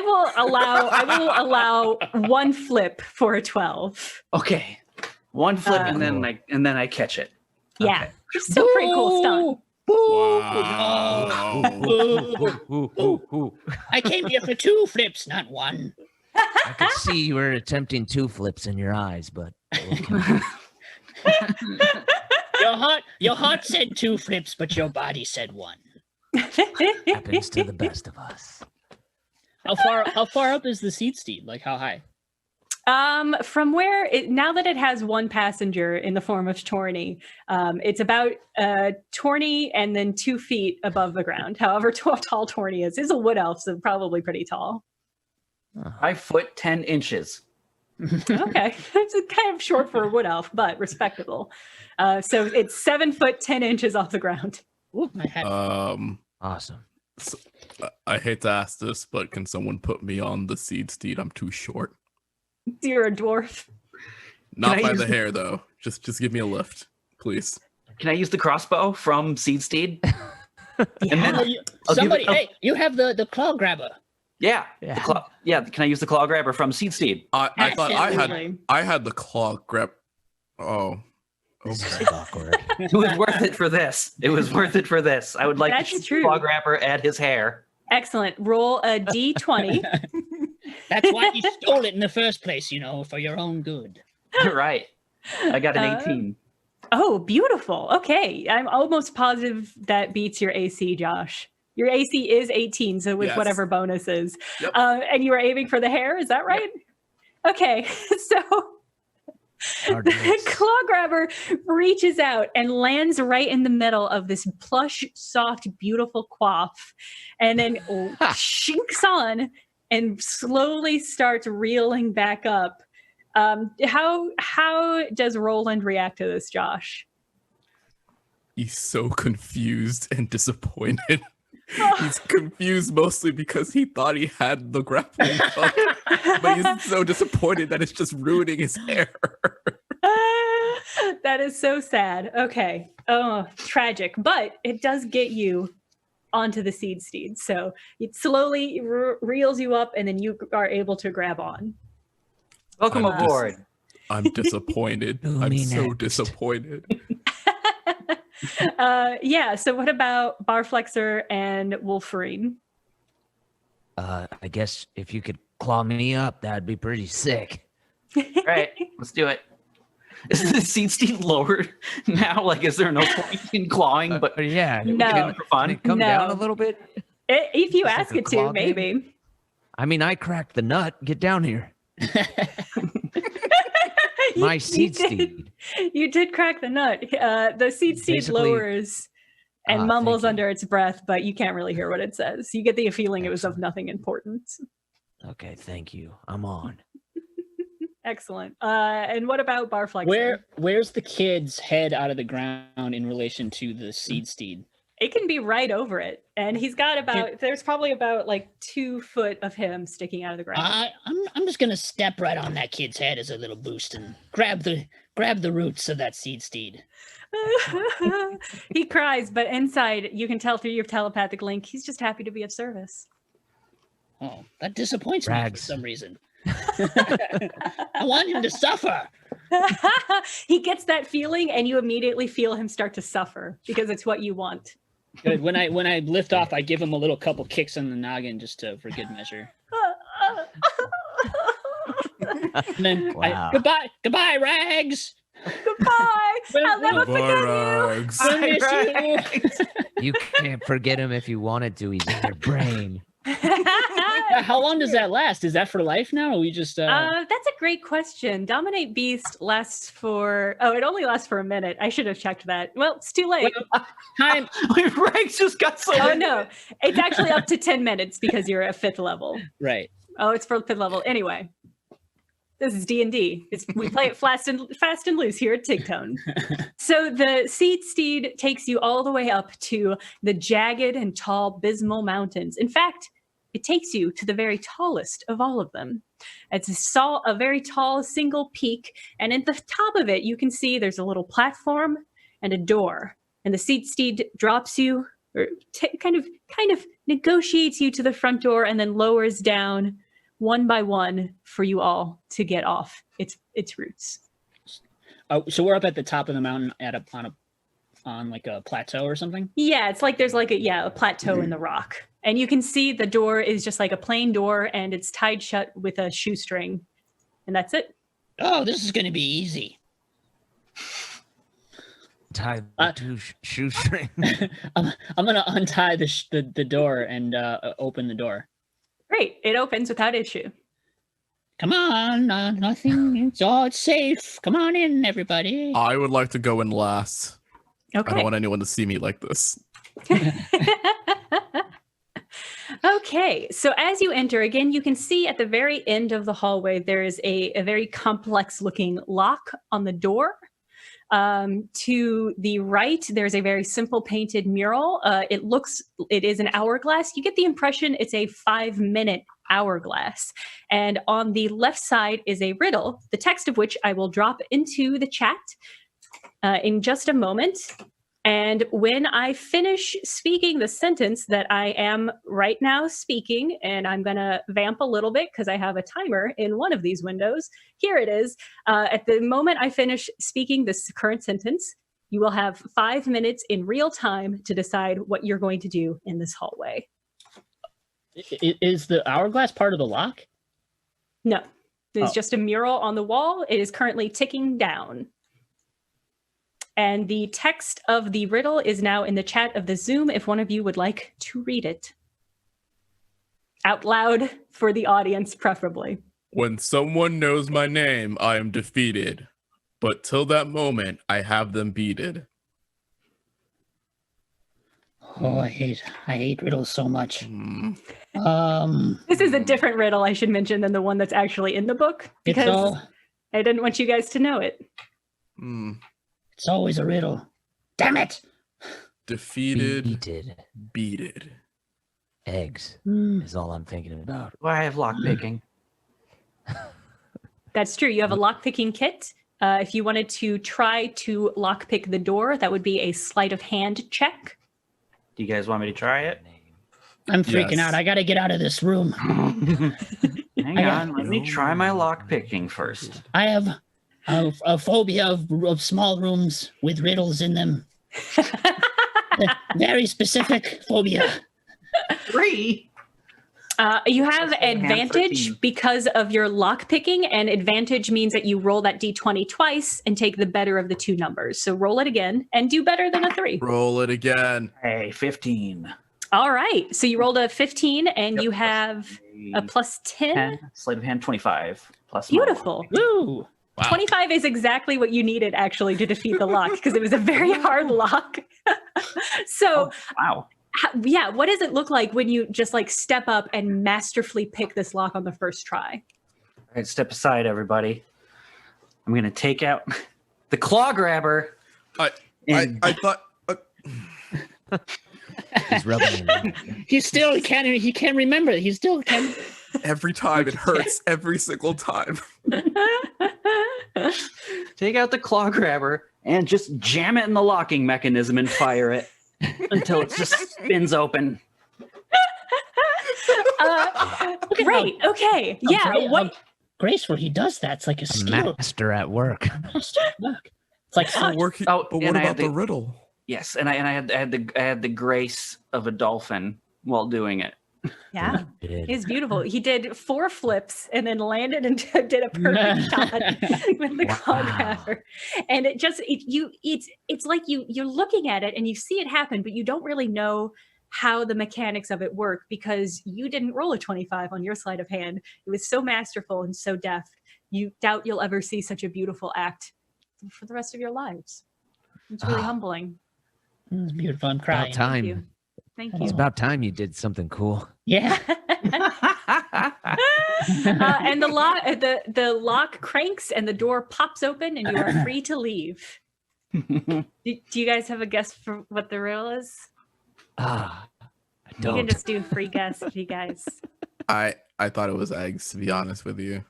Speaker 1: will allow 1 flip for a 12.
Speaker 2: Okay. One flip and then I catch it.
Speaker 1: Yeah. Still pretty cool stunt.
Speaker 5: Wow.
Speaker 3: Ooh, ooh, ooh.
Speaker 4: I came here for 2 flips, not 1.
Speaker 3: I could see you were attempting 2 flips in your eyes, but okay.
Speaker 4: Your heart said 2 flips, but your body said 1.
Speaker 3: happens to the best of us.
Speaker 4: How far up is the seed steed? Like how high?
Speaker 1: From where now that it has 1 passenger in the form of Torny, it's about Torny and then 2 feet above the ground. However tall Torny is. He's a wood elf, so probably pretty tall.
Speaker 2: 5 foot 10 inches.
Speaker 1: Okay, it's kind of short for a wood elf, but respectable. So it's 7 foot 10 inches off the ground.
Speaker 4: Ooh, my hat.
Speaker 3: Awesome.
Speaker 5: I hate to ask this, but can someone put me on the seed steed? I'm too short.
Speaker 1: You're a dwarf.
Speaker 5: Not
Speaker 2: I
Speaker 5: by
Speaker 2: use
Speaker 5: the
Speaker 2: the-
Speaker 5: hair though. Just give me a lift, please.
Speaker 2: Can I use the crossbow from Seed Steed? And then,
Speaker 4: Oh, somebody,
Speaker 2: I'll-
Speaker 4: hey, you have the claw grabber.
Speaker 2: yeah,
Speaker 3: Yeah.
Speaker 2: the claw, yeah. Can I use the claw grabber from Seed Steed?
Speaker 5: I thought
Speaker 1: Absolutely.
Speaker 5: I had the claw grab. Oh.
Speaker 3: This
Speaker 5: Okay.
Speaker 3: is awkward.
Speaker 2: It was worth it for this. It was worth it for this. I would like
Speaker 1: That's
Speaker 2: to shoot
Speaker 1: true.
Speaker 2: the claw grabber at his hair.
Speaker 1: Excellent. Roll a d20.
Speaker 4: That's why you stole it in the first place, for your own good.
Speaker 2: Right. I got an 18.
Speaker 1: Oh, beautiful. Okay. I'm almost positive that beats your AC, Josh. Your AC is 18, so with
Speaker 5: Yes.
Speaker 1: whatever bonuses.
Speaker 5: Yep.
Speaker 1: And you were aiming for the hair, is that right? Okay. So
Speaker 3: Hard to miss.
Speaker 1: Claw Grabber reaches out and lands right in the middle of this plush, soft, beautiful coif, and then shinks on and slowly starts reeling back up. How does Roland react to this, Josh?
Speaker 5: He's so confused and disappointed. He's confused mostly because he thought he had the grappling hook, but he's so disappointed that it's just ruining his hair.
Speaker 1: That is so sad. Okay. Oh, tragic. But it does get you onto the seed steed. So it slowly reels you up, and then you are able to grab on.
Speaker 6: Welcome aboard.
Speaker 5: I'm disappointed. I'm so disappointed.
Speaker 1: Yeah, so what about Barflexer and Wolverine?
Speaker 3: I guess if you could claw me up, that'd be pretty sick.
Speaker 6: All right, let's do it. Is the seed steed lower now? Like, is there no point in clawing? But
Speaker 3: yeah,
Speaker 1: No.
Speaker 6: for fun.
Speaker 3: come
Speaker 1: No.
Speaker 3: down a little bit.
Speaker 1: If you
Speaker 3: Just
Speaker 1: ask
Speaker 3: like a
Speaker 1: it to,
Speaker 3: claw game?
Speaker 1: maybe.
Speaker 3: I mean, I cracked the nut. Get down here. My seed steed.
Speaker 1: You did crack the nut. The seed steed
Speaker 3: Basically-
Speaker 1: lowers and mumbles
Speaker 3: thank you.
Speaker 1: under its breath, but you can't really hear what it says. You get the feeling it was of nothing importance.
Speaker 3: Okay, thank you. I'm on.
Speaker 1: Excellent. And what about Barflexer?
Speaker 4: Where's the kid's head out of the ground in relation to the seed steed?
Speaker 1: It can be right over it. And he's got there's probably about like 2 foot of him sticking out of the ground.
Speaker 4: I'm just gonna step right on that kid's head as a little boost and grab the roots of that seed steed.
Speaker 1: He cries, but inside you can tell through your telepathic link, he's just happy to be of service.
Speaker 4: Oh, that disappoints me for
Speaker 3: Rags.
Speaker 4: some reason. I want him to suffer.
Speaker 1: He gets that feeling and you immediately feel him start to suffer because it's what you want.
Speaker 4: Good. When I lift off, I give him a little couple kicks on the noggin just for good measure. And then
Speaker 3: Wow.
Speaker 4: goodbye, Rags.
Speaker 1: Goodbye. I'll never forget you.
Speaker 5: Rags.
Speaker 4: I miss you.
Speaker 3: You can't forget him if you wanted to. He's in your brain.
Speaker 4: How long does that last? Is that for life now? Or we just
Speaker 1: That's a great question. Dominate Beast lasts for it only lasts for a minute. I should have checked that. Well, it's too late.
Speaker 4: time?
Speaker 6: Rags just got so.
Speaker 1: Oh no, it's actually up to 10 minutes because you're at 5th level.
Speaker 4: Right.
Speaker 1: Oh, it's for 5th level. Anyway, this is D&D. We play it fast and loose here at Tigtone. So the seed steed takes you all the way up to the jagged and tall Bismal Mountains. In fact, it takes you to the very tallest of all of them. It's a very tall single peak, and at the top of it, you can see there's a little platform and a door. And the seed steed drops you, or kind of negotiates you to the front door, and then lowers down one by one for you all to get off its roots.
Speaker 4: So we're up at the top of the mountain on like a plateau or something.
Speaker 1: Yeah, it's like there's like a plateau in the rock. And you can see the door is just like a plain door and it's tied shut with a shoestring. And that's it.
Speaker 4: Oh, this is going to be easy.
Speaker 3: Tie the shoestring.
Speaker 4: I'm going to untie the door and open the door.
Speaker 1: Great. It opens without issue.
Speaker 4: Come on, nothing. It's safe. Come on in, everybody.
Speaker 5: I would like to go in last. I
Speaker 1: Okay.
Speaker 5: don't want anyone to see me like this.
Speaker 1: Okay, so as you enter, again, you can see at the very end of the hallway, there is a very complex looking lock on the door. To the right, there's a very simple painted mural. It is an hourglass. You get the impression it's a 5-minute hourglass. And on the left side is a riddle, the text of which I will drop into the chat in just a moment. And when I finish speaking the sentence that I am right now speaking, and I'm going to vamp a little bit because I have a timer in one of these windows. Here it is. At the moment I finish speaking this current sentence, you will have 5 minutes in real time to decide what you're going to do in this hallway.
Speaker 4: Is the hourglass part of the lock?
Speaker 1: No, it's
Speaker 4: Oh.
Speaker 1: just a mural on the wall. It is currently ticking down. And the text of the riddle is now in the chat of the Zoom if one of you would like to read it. Out loud for the audience, preferably.
Speaker 5: When someone knows my name, I am defeated. But till that moment, I have them beated.
Speaker 4: Oh, I hate riddles so much.
Speaker 5: Hmm.
Speaker 1: This is a different riddle, I should mention, than the one that's actually in the book,
Speaker 4: It's
Speaker 1: because I didn't want you guys to know it.
Speaker 5: Hmm.
Speaker 4: it's always a riddle. Damn it!
Speaker 5: Defeated,
Speaker 3: Beated.
Speaker 5: beated.
Speaker 3: Eggs
Speaker 4: Hmm.
Speaker 3: is all I'm thinking about.
Speaker 6: Why I have lockpicking.
Speaker 1: That's true. You have a lockpicking kit. If you wanted to try to lockpick the door, that would be a sleight of hand check.
Speaker 6: Do you guys want me to try it?
Speaker 4: I'm freaking
Speaker 5: Yes.
Speaker 4: out. I gotta get out of this room.
Speaker 6: Hang on, let me try my lock picking first.
Speaker 4: I have a phobia of small rooms with riddles in them. Very specific phobia.
Speaker 6: 3.
Speaker 1: You have
Speaker 6: hand
Speaker 1: advantage
Speaker 6: 13.
Speaker 1: because of your lock picking, and advantage means that you roll that d20 twice and take the better of the 2 numbers. So roll it again and do better than a 3.
Speaker 5: Roll it again.
Speaker 6: Hey, 15.
Speaker 1: All right. So you rolled a 15 and
Speaker 6: Yep,
Speaker 1: you
Speaker 6: plus
Speaker 1: have a
Speaker 6: a
Speaker 1: plus 10.
Speaker 6: 10. Sleight of hand 25. Plus my
Speaker 1: Beautiful.
Speaker 4: Woo!
Speaker 5: Wow.
Speaker 1: 25 is exactly what you needed actually to defeat the lock because it was a very hard lock. So,
Speaker 6: Wow.
Speaker 1: yeah, what does it look like when you just like step up and masterfully pick this lock on the first try?
Speaker 6: All right, step aside, everybody. I'm going to take out the claw grabber.
Speaker 5: I thought.
Speaker 3: He's rubbing it in.
Speaker 4: He can't remember. He still can't.
Speaker 5: Every time it hurts. Every single time.
Speaker 6: Take out the claw grabber and just jam it in the locking mechanism and fire it until it just spins open.
Speaker 1: Great. Okay. Yeah. What?
Speaker 4: Graceful he does that. It's like a
Speaker 3: A
Speaker 4: skill.
Speaker 3: master at work.
Speaker 4: Look. It's like
Speaker 5: But what
Speaker 6: and I
Speaker 5: about
Speaker 6: had
Speaker 5: the riddle?
Speaker 6: Yes, and I had the grace of a dolphin while doing it.
Speaker 1: Yeah.
Speaker 3: Did.
Speaker 1: It's beautiful. He did 4 flips and then landed and did a perfect shot with the claw
Speaker 3: Wow.
Speaker 1: grabber. And it just it's like you're looking at it and you see it happen, but you don't really know how the mechanics of it work because you didn't roll a 25 on your sleight of hand. It was so masterful and so deft. You doubt you'll ever see such a beautiful act for the rest of your lives. It's really
Speaker 3: Ah.
Speaker 1: humbling.
Speaker 4: It's beautiful. I'm
Speaker 3: About
Speaker 4: crying.
Speaker 3: time.
Speaker 1: you. Thank
Speaker 3: It's
Speaker 1: you.
Speaker 3: about time you did something cool.
Speaker 4: Yeah.
Speaker 1: And the lock cranks and the door pops open and you are free to leave. Do you guys have a guess for what the riddle is?
Speaker 3: I
Speaker 1: You
Speaker 3: don't.
Speaker 1: can just do free guess, you guys.
Speaker 5: I thought it was eggs, to be honest with you.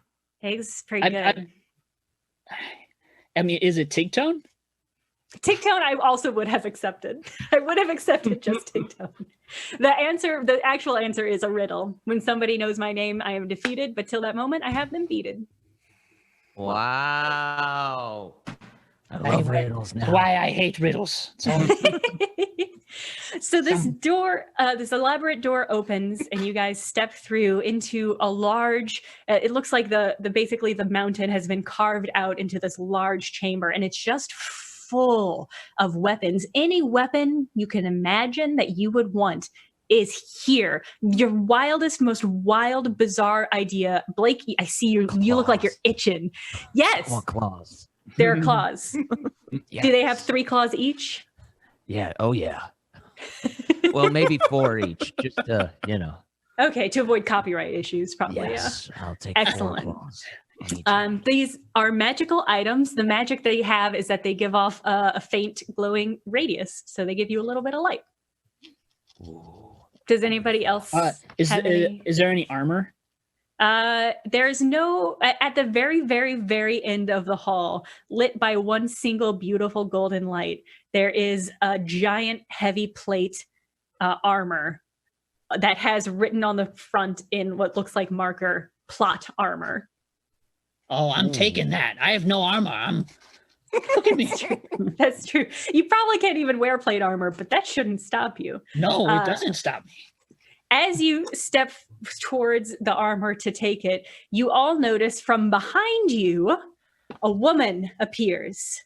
Speaker 1: Eggs, pretty
Speaker 4: I-
Speaker 1: good.
Speaker 4: I mean, is it Tigtone?
Speaker 1: Tigtone, I also would have accepted. I would have accepted just Tigtone. The actual answer is a riddle. When somebody knows my name, I am defeated, but till that moment, I have them beaten.
Speaker 3: Wow. I love riddles now.
Speaker 4: Why I hate riddles. So
Speaker 1: So this door, this elaborate door opens, and you guys step through into a large. It looks like basically the mountain has been carved out into this large chamber, and it's just full of weapons. Any weapon you can imagine that you would want is here. Your wildest, most wild, bizarre idea, Blake. I see you. You look like you're itching. Yes,
Speaker 3: Claws.
Speaker 1: there are claws.
Speaker 3: Yes.
Speaker 1: Do they have 3 claws each?
Speaker 3: Yeah. Oh, yeah. Well, maybe 4 each, just to,
Speaker 1: Okay, to avoid copyright issues, probably.
Speaker 3: Yes, I'll take
Speaker 1: Excellent.
Speaker 3: 4 claws. on each.
Speaker 1: These are magical items. The magic they have is that they give off a faint glowing radius, so they give you a little bit of light.
Speaker 3: Ooh.
Speaker 1: Does anybody else
Speaker 4: is
Speaker 1: have any?
Speaker 4: is there any armor?
Speaker 1: There's no at the very, very, very end of the hall, lit by one single beautiful golden light. There is a giant heavy plate armor that has written on the front in what looks like marker plot armor.
Speaker 4: Oh, I'm taking that. I have no armor. Look at me.
Speaker 1: That's true. You probably can't even wear plate armor, but that shouldn't stop you.
Speaker 4: No, it doesn't stop me.
Speaker 1: As you step towards the armor to take it, you all notice from behind you, a woman appears.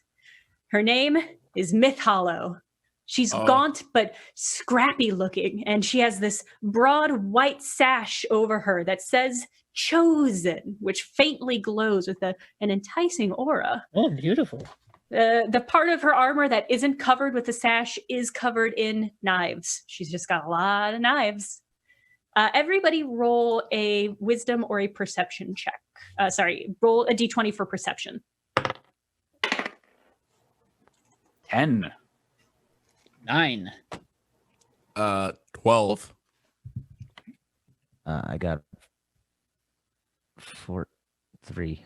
Speaker 1: Her name is Myth Hollow. She's gaunt but scrappy looking, and she has this broad white sash over her that says Chosen, which faintly glows with an enticing aura.
Speaker 4: Oh, beautiful.
Speaker 1: The part of her armor that isn't covered with the sash is covered in knives. She's just got a lot of knives. Everybody roll a wisdom or a perception check. Roll a d20 for perception.
Speaker 6: 10.
Speaker 4: 9.
Speaker 5: 12.
Speaker 3: I got 3.
Speaker 4: 43.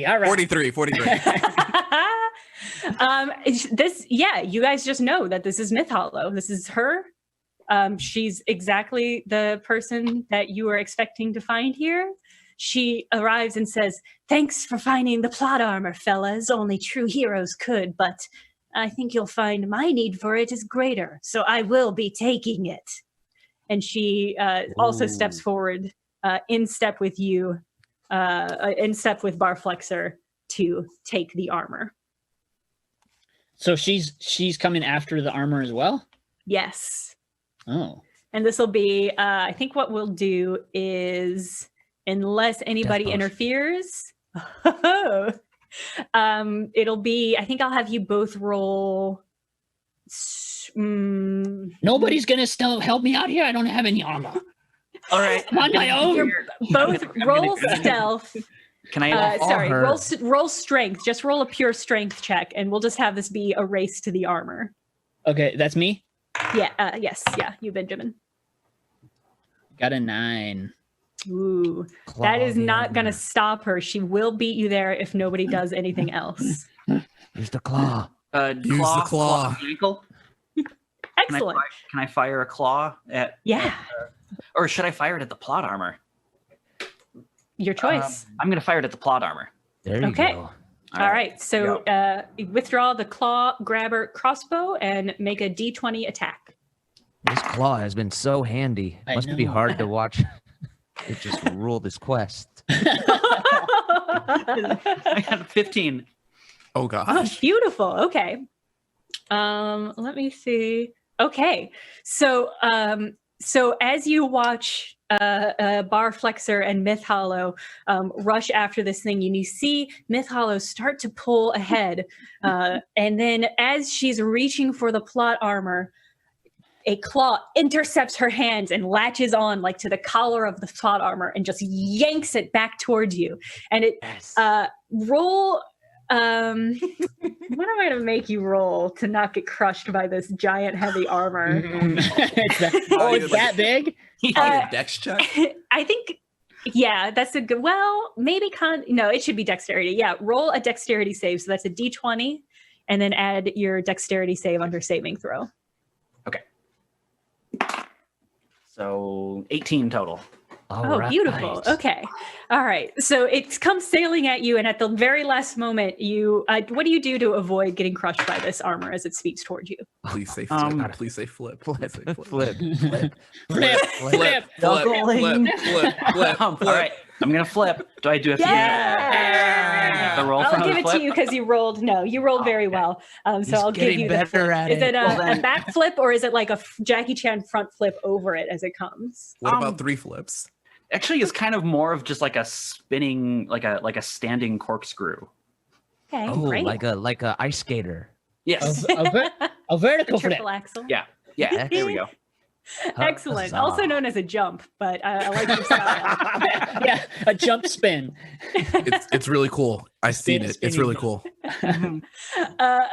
Speaker 4: All right.
Speaker 5: 43.
Speaker 1: You guys just know that this is Myth Hollow. This is her. She's exactly the person that you were expecting to find here. She arrives and says, "Thanks for finding the plot armor, fellas. Only true heroes could, but I think you'll find my need for it is greater, so I will be taking it." And she also steps forward in step with you, in step with Barflexer to take the armor.
Speaker 4: So she's coming after the armor as well?
Speaker 1: Yes.
Speaker 4: Oh.
Speaker 1: And this will be, I think what we'll do is, unless anybody interferes, it'll be, I think I'll have you both roll.
Speaker 4: Nobody's going to still help me out here. I don't have any armor.
Speaker 6: All right.
Speaker 4: I'm on my own.
Speaker 1: Both roll stealth.
Speaker 6: Can I?
Speaker 1: Roll strength. Just roll a pure strength check, and we'll just have this be a race to the armor.
Speaker 4: Okay, that's me?
Speaker 1: Yeah, yes, yeah, you, Benjamin.
Speaker 4: Got a 9.
Speaker 1: Ooh, that is not going to stop her. She will beat you there if nobody does anything else.
Speaker 3: Use the claw.
Speaker 5: Use the claw.
Speaker 6: Ankle?
Speaker 1: Excellent.
Speaker 6: Can I fire a claw at?
Speaker 1: Yeah.
Speaker 6: Or should I fire it at the plot armor?
Speaker 1: Your choice.
Speaker 6: I'm going to fire it at the plot armor.
Speaker 3: There you go.
Speaker 1: All right. So withdraw the claw grabber crossbow and make a D20 attack.
Speaker 3: This claw has been so handy. Must be hard to watch. It just rule this quest.
Speaker 6: I got 15.
Speaker 5: Oh gosh.
Speaker 1: Oh, beautiful. Okay. Let me see. Okay. So as you watch Barflexer and Myth Hollow rush after this thing, and you see Myth Hollow start to pull ahead, and then as she's reaching for the plot armor, a claw intercepts her hands and latches on like to the collar of the plot armor and just yanks it back towards you. And it roll. What am I going to make you roll to not get crushed by this giant heavy armor?
Speaker 4: It's that big?
Speaker 5: Dex check?
Speaker 1: I think, yeah, that's a good, well, maybe no, it should be dexterity. Yeah, roll a dexterity save. So that's a D20 and then add your dexterity save under saving throw.
Speaker 6: Okay. So 18 total.
Speaker 1: Beautiful. Okay. All right. So it comes sailing at you, and at the very last moment, you what do you do to avoid getting crushed by this armor as it speeds towards you?
Speaker 5: Please say flip. Please say flip. Flip. Flip.
Speaker 4: Flip.
Speaker 6: All right. I'm going to flip. Do I do a the roll?
Speaker 1: I'll give it to you because you rolled. No, you rolled very well. So I'll give you the flip. Is it a back flip, or is it like a Jackie Chan front flip over it as it comes?
Speaker 5: What about 3 flips?
Speaker 6: Actually, it's kind of more of just like a spinning, like a standing corkscrew.
Speaker 1: Okay,
Speaker 3: great. like a ice skater.
Speaker 6: Yes.
Speaker 4: A vertical flip.
Speaker 1: Triple axle.
Speaker 6: Yeah. There we go.
Speaker 1: Excellent. Also known as a jump, but I like your style.
Speaker 4: Yeah, a jump spin.
Speaker 5: It's really cool. I've seen it. It's really cool.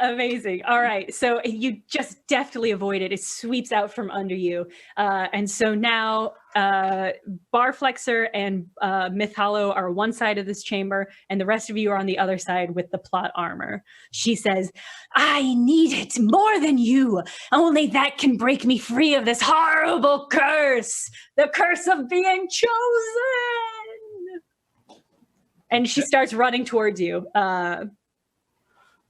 Speaker 1: Amazing. All right. So you just deftly avoid it. It sweeps out from under you. And so now Barflexer and Myth Hollow are one side of this chamber, and the rest of you are on the other side with the plot armor. She says, "I need it more than you. Only that can break me free of this horrible curse. The curse of being chosen." And she starts running towards you. I'm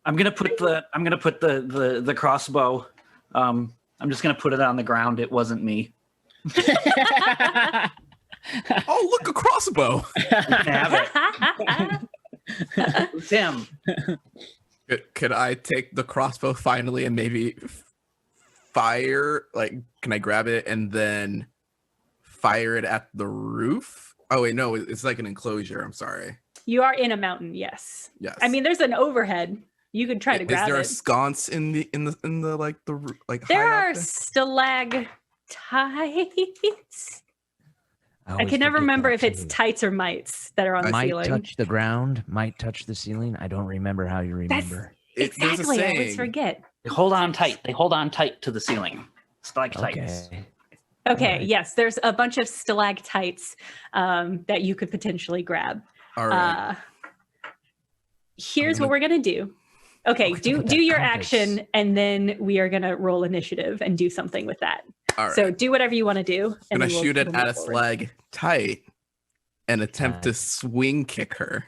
Speaker 6: gonna put the crossbow. I'm just gonna put it on the ground. It wasn't me.
Speaker 5: Oh, look, a crossbow.
Speaker 6: Have it. It's him.
Speaker 5: Could I take the crossbow finally and maybe fire? Like, can I grab it and then fire it at the roof? Oh wait, no, it's like an enclosure. I'm sorry.
Speaker 1: You are in a mountain, yes.
Speaker 5: Yes.
Speaker 1: I mean, there's an overhead. You could try to grab it.
Speaker 5: Is there a sconce in the
Speaker 1: There are stalactites. I can never remember if it's tights or mites that are on the ceiling.
Speaker 3: Might touch the ground, might touch the ceiling. I don't remember how you remember.
Speaker 1: Exactly. I always forget.
Speaker 6: They hold on tight. They hold on tight to the ceiling. Stalactites.
Speaker 1: Okay.
Speaker 3: Right.
Speaker 1: Yes, there's a bunch of stalactites that you could potentially grab.
Speaker 5: All right.
Speaker 1: Here's what we're gonna do. Okay,
Speaker 3: What's up
Speaker 1: do
Speaker 3: with that
Speaker 1: your
Speaker 3: compass?
Speaker 1: action, and then we are gonna roll initiative and do something with that.
Speaker 5: All right.
Speaker 1: So do whatever you want to do.
Speaker 5: I'm
Speaker 1: and
Speaker 5: gonna
Speaker 1: then
Speaker 5: shoot it
Speaker 1: we'll
Speaker 5: at
Speaker 1: move
Speaker 5: its
Speaker 1: forward.
Speaker 5: leg tight and attempt to
Speaker 3: Tight.
Speaker 5: swing kick her.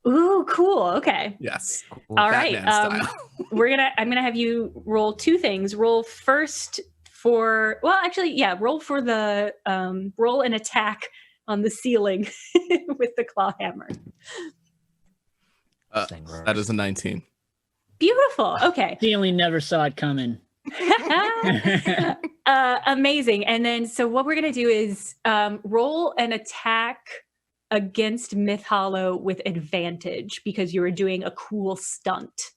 Speaker 1: Ooh, cool. Okay.
Speaker 5: Yes.
Speaker 3: Cool.
Speaker 1: All right.
Speaker 5: Batman style.
Speaker 1: I'm gonna have you roll two things. Roll first for roll for the roll an attack on the ceiling with the claw hammer.
Speaker 3: Thing
Speaker 5: That
Speaker 3: works.
Speaker 5: is a 19.
Speaker 1: Beautiful. Okay.
Speaker 4: Feeling never saw it coming.
Speaker 1: Amazing. And then so what we're gonna do is roll an attack against Myth Hollow with advantage because you were doing a cool stunt.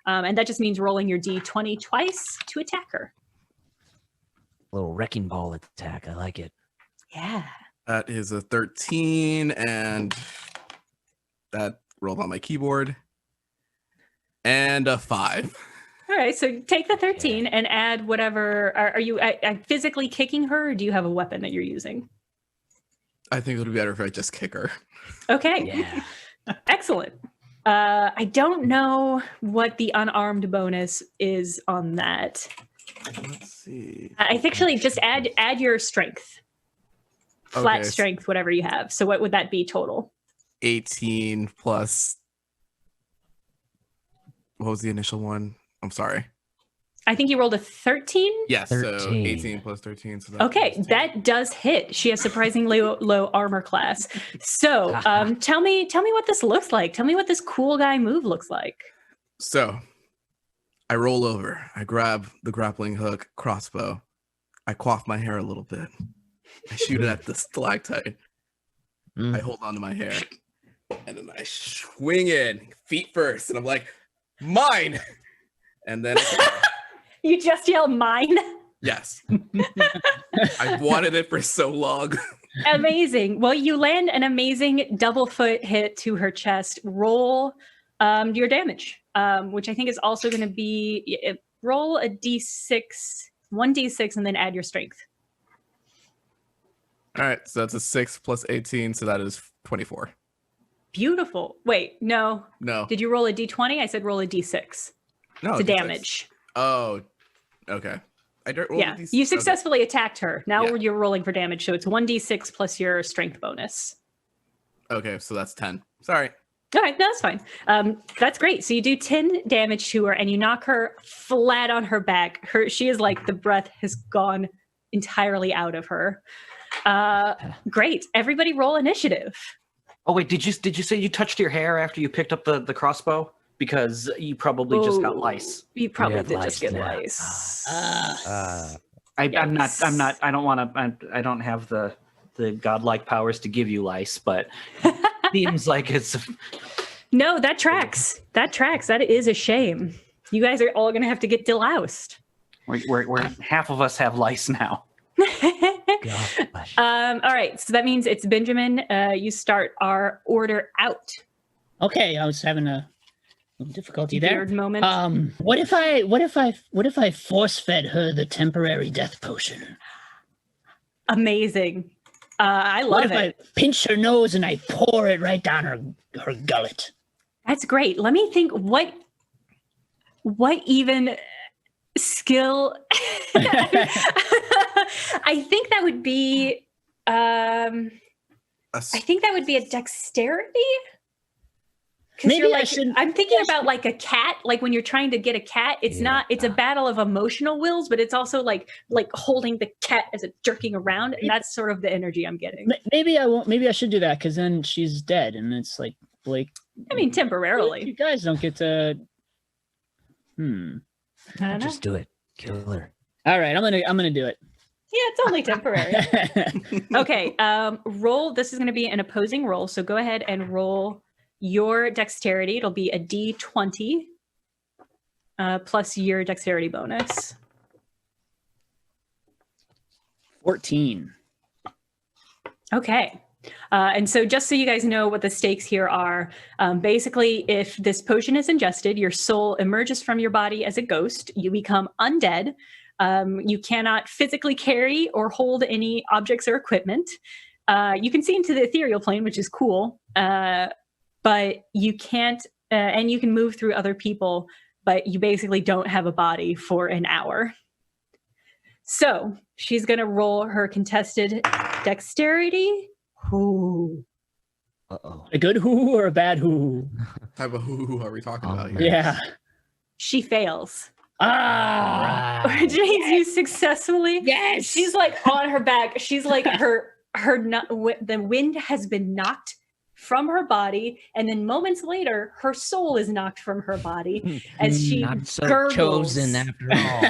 Speaker 1: And that just means rolling your D20 twice to attack her.
Speaker 3: Little wrecking ball attack. I like it.
Speaker 1: Yeah.
Speaker 5: That is a 13, and that rolled on my keyboard. And a 5.
Speaker 1: All right. So take the 13 and add whatever. Are you physically kicking her, or do you have a weapon that you're using?
Speaker 5: I think it would be better if I just kick her.
Speaker 1: Okay.
Speaker 3: Yeah.
Speaker 1: Excellent. I don't know what the unarmed bonus is on that.
Speaker 5: Let's see.
Speaker 1: I think actually just add your strength. Flat
Speaker 5: Okay.
Speaker 1: strength, whatever you have. So what would that be total?
Speaker 5: 18 plus. What was the initial one? I'm sorry.
Speaker 1: I think you rolled a 13.
Speaker 5: Yes, so
Speaker 3: 13.
Speaker 5: 18 plus 13. So that's
Speaker 1: Okay,
Speaker 5: 16.
Speaker 1: that does hit. She has surprisingly low armor class. So tell me what this looks like. Tell me what this cool guy move looks like.
Speaker 5: So I roll over. I grab the grappling hook, crossbow. I quaff my hair a little bit. I shoot it at the stalactite. I hold on to my hair. And then I swing in, feet first. And I'm like, mine! And then,
Speaker 1: You just yell mine.
Speaker 5: yes. I've wanted it for so long.
Speaker 1: Amazing. Well, you land an amazing double foot hit to her chest. Roll your damage, which I think is also going to be roll a d6, 1d6, and then add your strength.
Speaker 5: All right, so that's a 6 plus 18, so that is 24.
Speaker 1: Beautiful. Wait, no.
Speaker 5: No,
Speaker 1: Did you roll a d20? I said roll a d6
Speaker 5: no.
Speaker 1: to
Speaker 5: D6.
Speaker 1: damage.
Speaker 5: Oh, okay. I don't roll
Speaker 1: Yeah,
Speaker 5: these.
Speaker 1: you successfully attacked her. Now
Speaker 5: Yeah.
Speaker 1: you're rolling for damage, so it's 1d6 plus your strength bonus.
Speaker 5: Okay, so that's 10. Sorry.
Speaker 1: All right, no, that's fine. That's great. So you do 10 damage to her, and you knock her flat on her back. She is like the breath has gone entirely out of her. Great. Everybody, roll initiative.
Speaker 6: Oh wait, did you say you touched your hair after you picked up the crossbow? Because you probably just got
Speaker 1: Ooh,
Speaker 6: lice.
Speaker 1: You probably
Speaker 3: have
Speaker 1: did
Speaker 3: lice
Speaker 1: just get
Speaker 3: now.
Speaker 1: lice.
Speaker 6: I'm not.
Speaker 1: Yikes.
Speaker 6: I don't want to. I don't have the godlike powers to give you lice, but seems like it's.
Speaker 1: No, that tracks. That tracks. That is a shame. You guys are all going to have to get deloused.
Speaker 6: We're half of us have lice now.
Speaker 3: Gosh.
Speaker 1: All right. So that means it's Benjamin. You start our order out.
Speaker 4: Okay, I was having a little difficulty there.
Speaker 1: Weird moment.
Speaker 4: What if I force fed her the temporary death potion?
Speaker 1: Amazing. I
Speaker 4: What
Speaker 1: love
Speaker 4: if
Speaker 1: it.
Speaker 4: I pinch her nose and I pour it right down her gullet?
Speaker 1: That's great. Let me think. What even skill? I think that would be. I think that would be a dexterity. 'Cause
Speaker 4: Maybe
Speaker 1: you're
Speaker 4: I
Speaker 1: like,
Speaker 4: should-
Speaker 1: I'm thinking about like a cat. Like when you're trying to get a cat, it's not. It's a battle of emotional wills, but it's also like holding the cat as it's jerking around, and that's sort of the energy I'm getting.
Speaker 4: Maybe I won't. Maybe I should do that because then she's dead, and it's like Blake.
Speaker 1: I mean,
Speaker 4: You
Speaker 1: temporarily.
Speaker 4: guys don't get to.
Speaker 1: I don't know.
Speaker 3: Just do it. Kill her.
Speaker 4: All right, I'm gonna do it.
Speaker 1: Yeah, it's only temporary. Okay. Roll. This is going to be an opposing roll, so go ahead and roll your dexterity. It'll be a d20 plus your dexterity bonus.
Speaker 4: 14.
Speaker 1: Okay. And so just so you guys know what the stakes here are, basically, if this potion is ingested, your soul emerges from your body as a ghost. You become undead. You cannot physically carry or hold any objects or equipment. You can see into the ethereal plane, which is cool, but you can't, and you can move through other people but you basically don't have a body for an hour. So she's going to roll her contested dexterity. Ooh.
Speaker 3: Uh-oh.
Speaker 4: A good hoo or a bad hoo?
Speaker 5: Type of who are we talking about here?
Speaker 4: Yeah.
Speaker 1: She fails.
Speaker 4: Ah.
Speaker 1: Which means you successfully.
Speaker 4: Yes.
Speaker 1: She's like on her back. She's like the wind has been knocked from her body, and then moments later, her soul is knocked from her body as she
Speaker 3: Not so
Speaker 1: gurgles.
Speaker 3: chosen after all.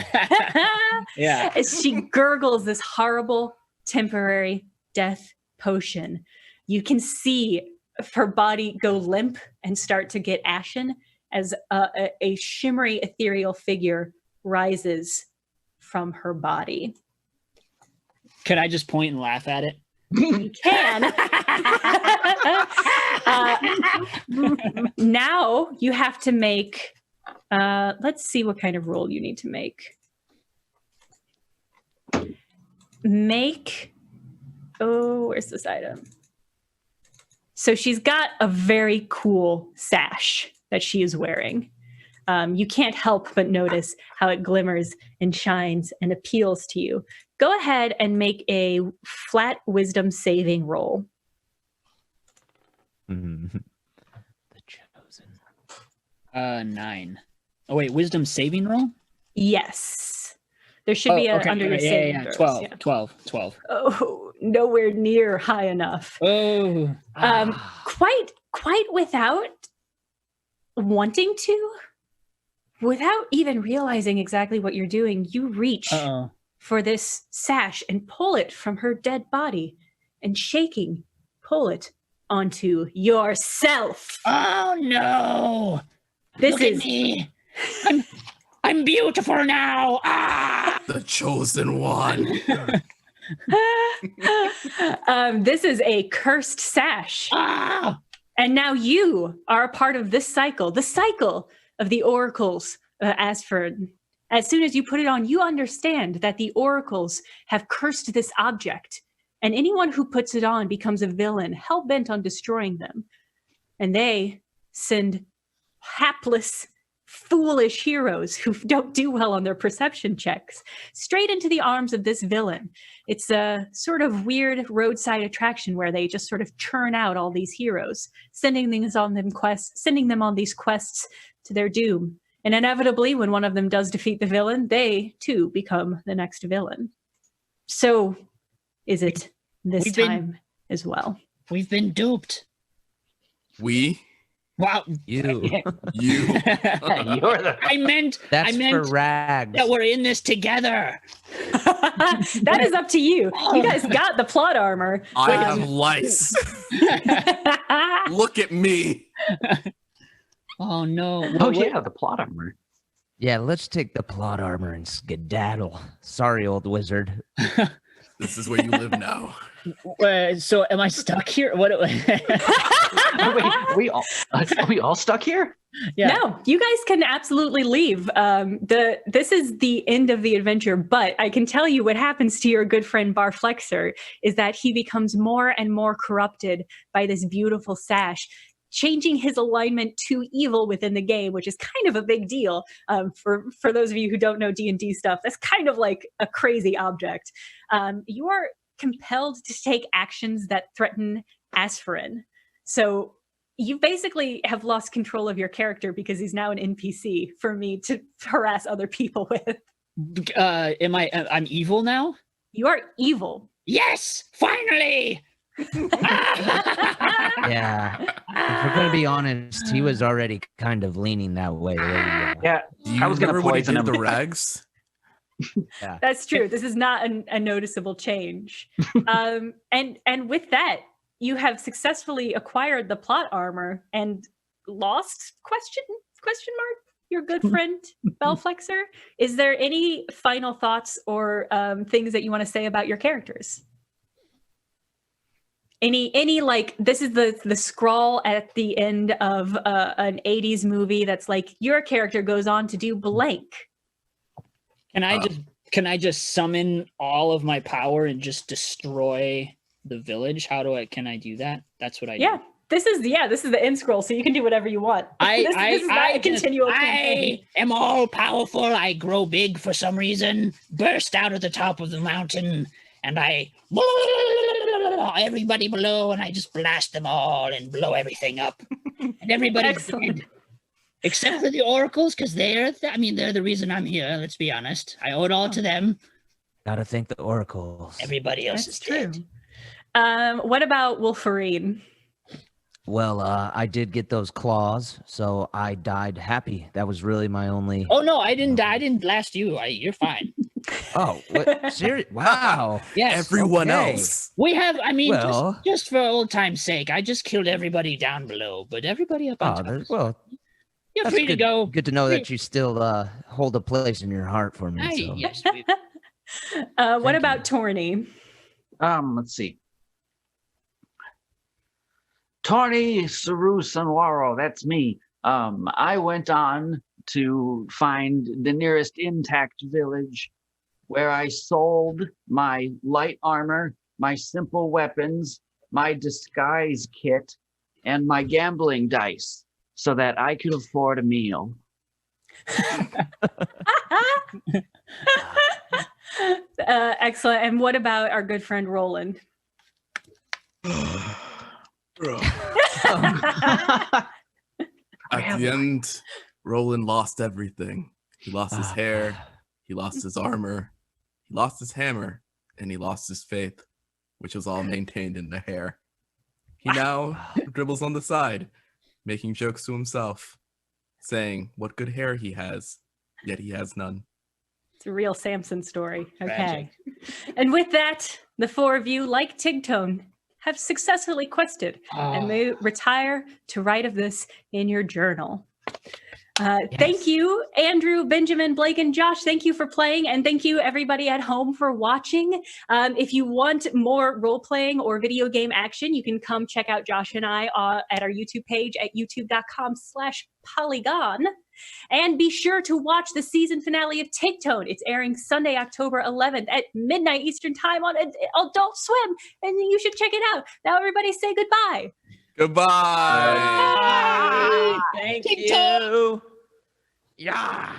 Speaker 4: Yeah.
Speaker 1: As she gurgles this horrible temporary death potion. You can see her body go limp and start to get ashen as a shimmery ethereal figure rises from her body.
Speaker 4: Can I just point and laugh at it?
Speaker 1: You can. Now you have to make, let's see what kind of roll you need to make. Where's this item? So she's got a very cool sash that she is wearing. You can't help but notice how it glimmers and shines and appeals to you. Go ahead and make a flat wisdom saving roll.
Speaker 3: The chosen.
Speaker 4: 9. Oh wait, wisdom saving roll?
Speaker 1: Yes. There should be a under your saving throws.
Speaker 4: 12,
Speaker 1: Yeah.
Speaker 4: 12.
Speaker 1: Oh, nowhere near high enough.
Speaker 4: Oh.
Speaker 1: Quite without wanting to, without even realizing exactly what you're doing, you reach for this sash and pull it from her dead body and shaking, pull it onto yourself.
Speaker 4: Oh no!
Speaker 1: This
Speaker 4: Look
Speaker 1: is
Speaker 4: at me. I'm beautiful now. Ah!
Speaker 5: The chosen one.
Speaker 1: This is a cursed sash.
Speaker 4: Ah!
Speaker 1: And now you are a part of this cycle, the cycle of the oracles, Asford. As soon as you put it on, you understand that the oracles have cursed this object, and anyone who puts it on becomes a villain, hell-bent on destroying them. And they send hapless, foolish heroes who don't do well on their perception checks straight into the arms of this villain. It's a sort of weird roadside attraction where they just sort of churn out all these heroes, sending them on these quests to their doom. And inevitably, when one of them does defeat the villain, they too become the next villain. So is it this time as well?
Speaker 4: We've been duped.
Speaker 5: We?
Speaker 4: Wow.
Speaker 3: You.
Speaker 5: You?
Speaker 6: You're the.
Speaker 4: I meant
Speaker 3: For rags.
Speaker 4: that we're in this together.
Speaker 1: That is up to you. You guys got the plot armor.
Speaker 5: I have lice. Look at me.
Speaker 4: Oh no.
Speaker 6: Oh yeah, the plot armor.
Speaker 3: Yeah, let's take the plot armor and skedaddle. Sorry, old wizard.
Speaker 5: This is where you live now.
Speaker 4: So am I stuck here? What?
Speaker 6: Wait, are we all stuck here?
Speaker 4: Yeah.
Speaker 1: No, you guys can absolutely leave. This is the end of the adventure, but I can tell you what happens to your good friend Barflexer is that he becomes more and more corrupted by this beautiful sash, changing his alignment to evil within the game, which is kind of a big deal. For those of you who don't know D&D stuff, that's kind of like a crazy object. You are compelled to take actions that threaten Aspharin. So you basically have lost control of your character because he's now an NPC for me to harass other people with.
Speaker 4: I'm evil now?
Speaker 1: You are evil.
Speaker 4: Yes! Finally!
Speaker 3: Yeah. If we're going to be honest, he was already kind of leaning that way.
Speaker 6: Yeah, I was going to poison him.
Speaker 5: The rags.
Speaker 3: Yeah.
Speaker 1: That's true. This is not a noticeable change. And with that, you have successfully acquired the plot armor and lost question mark your good friend Belflexer. Is there any final thoughts or things that you want to say about your characters? Any like, this is the scroll at the end of an 80s movie that's like, your character goes on to do blank.
Speaker 4: Can I just summon all of my power and just destroy the village? Can I do that? That's what I do.
Speaker 1: This is the end scroll, so you can do whatever you want. This is not a continual campaign.
Speaker 4: I am all powerful. I grow big for some reason, burst out at the top of the mountain, and I everybody below, and I just blast them all and blow everything up. And everybody's dead. Except for the oracles, because they're the reason I'm here, let's be honest. I owe it all to them.
Speaker 3: Gotta thank the oracles.
Speaker 4: Everybody else is dead.
Speaker 1: What about Wolverine?
Speaker 3: Well, I did get those claws, so I died happy. That was really my only...
Speaker 4: Oh, no, I didn't die. I didn't blast you. You're fine.
Speaker 3: Oh, what? Serious? Wow.
Speaker 4: Yes.
Speaker 5: Everyone else.
Speaker 4: We have, just for old time's sake, I just killed everybody down below, but everybody up on top.
Speaker 3: Well,
Speaker 4: you're free to go.
Speaker 3: Good to know that you still hold a place in your heart for me. So.
Speaker 4: Yes.
Speaker 1: What about Torny?
Speaker 2: Let's see. Torny Saru-Sanwaro, that's me. I went on to find the nearest intact village where I sold my light armor, my simple weapons, my disguise kit, and my gambling dice so that I could afford a meal.
Speaker 1: Excellent. And what about our good friend Roland?
Speaker 5: Bro. At the end, Roland lost everything. He lost his hair, he lost his armor, he lost his hammer, and he lost his faith, which was all maintained in the hair. He now dribbles on the side, making jokes to himself, saying what good hair he has, yet he has none.
Speaker 1: It's a real Samson story. Okay.
Speaker 4: Tragic.
Speaker 1: And with that, the four of you, like Tigtone, have successfully quested and may retire to write of this in your journal. Thank you, Andrew, Benjamin, Blake, and Josh. Thank you for playing, and thank you everybody at home for watching. If you want more role-playing or video game action, you can come check out Josh and I at our YouTube page at youtube.com/Polygon. And be sure to watch the season finale of Tigtone. It's airing Sunday, October 11th at midnight Eastern Time on Adult Swim, and you should check it out. Now everybody say goodbye.
Speaker 5: Goodbye.
Speaker 3: Thank you. Yeah.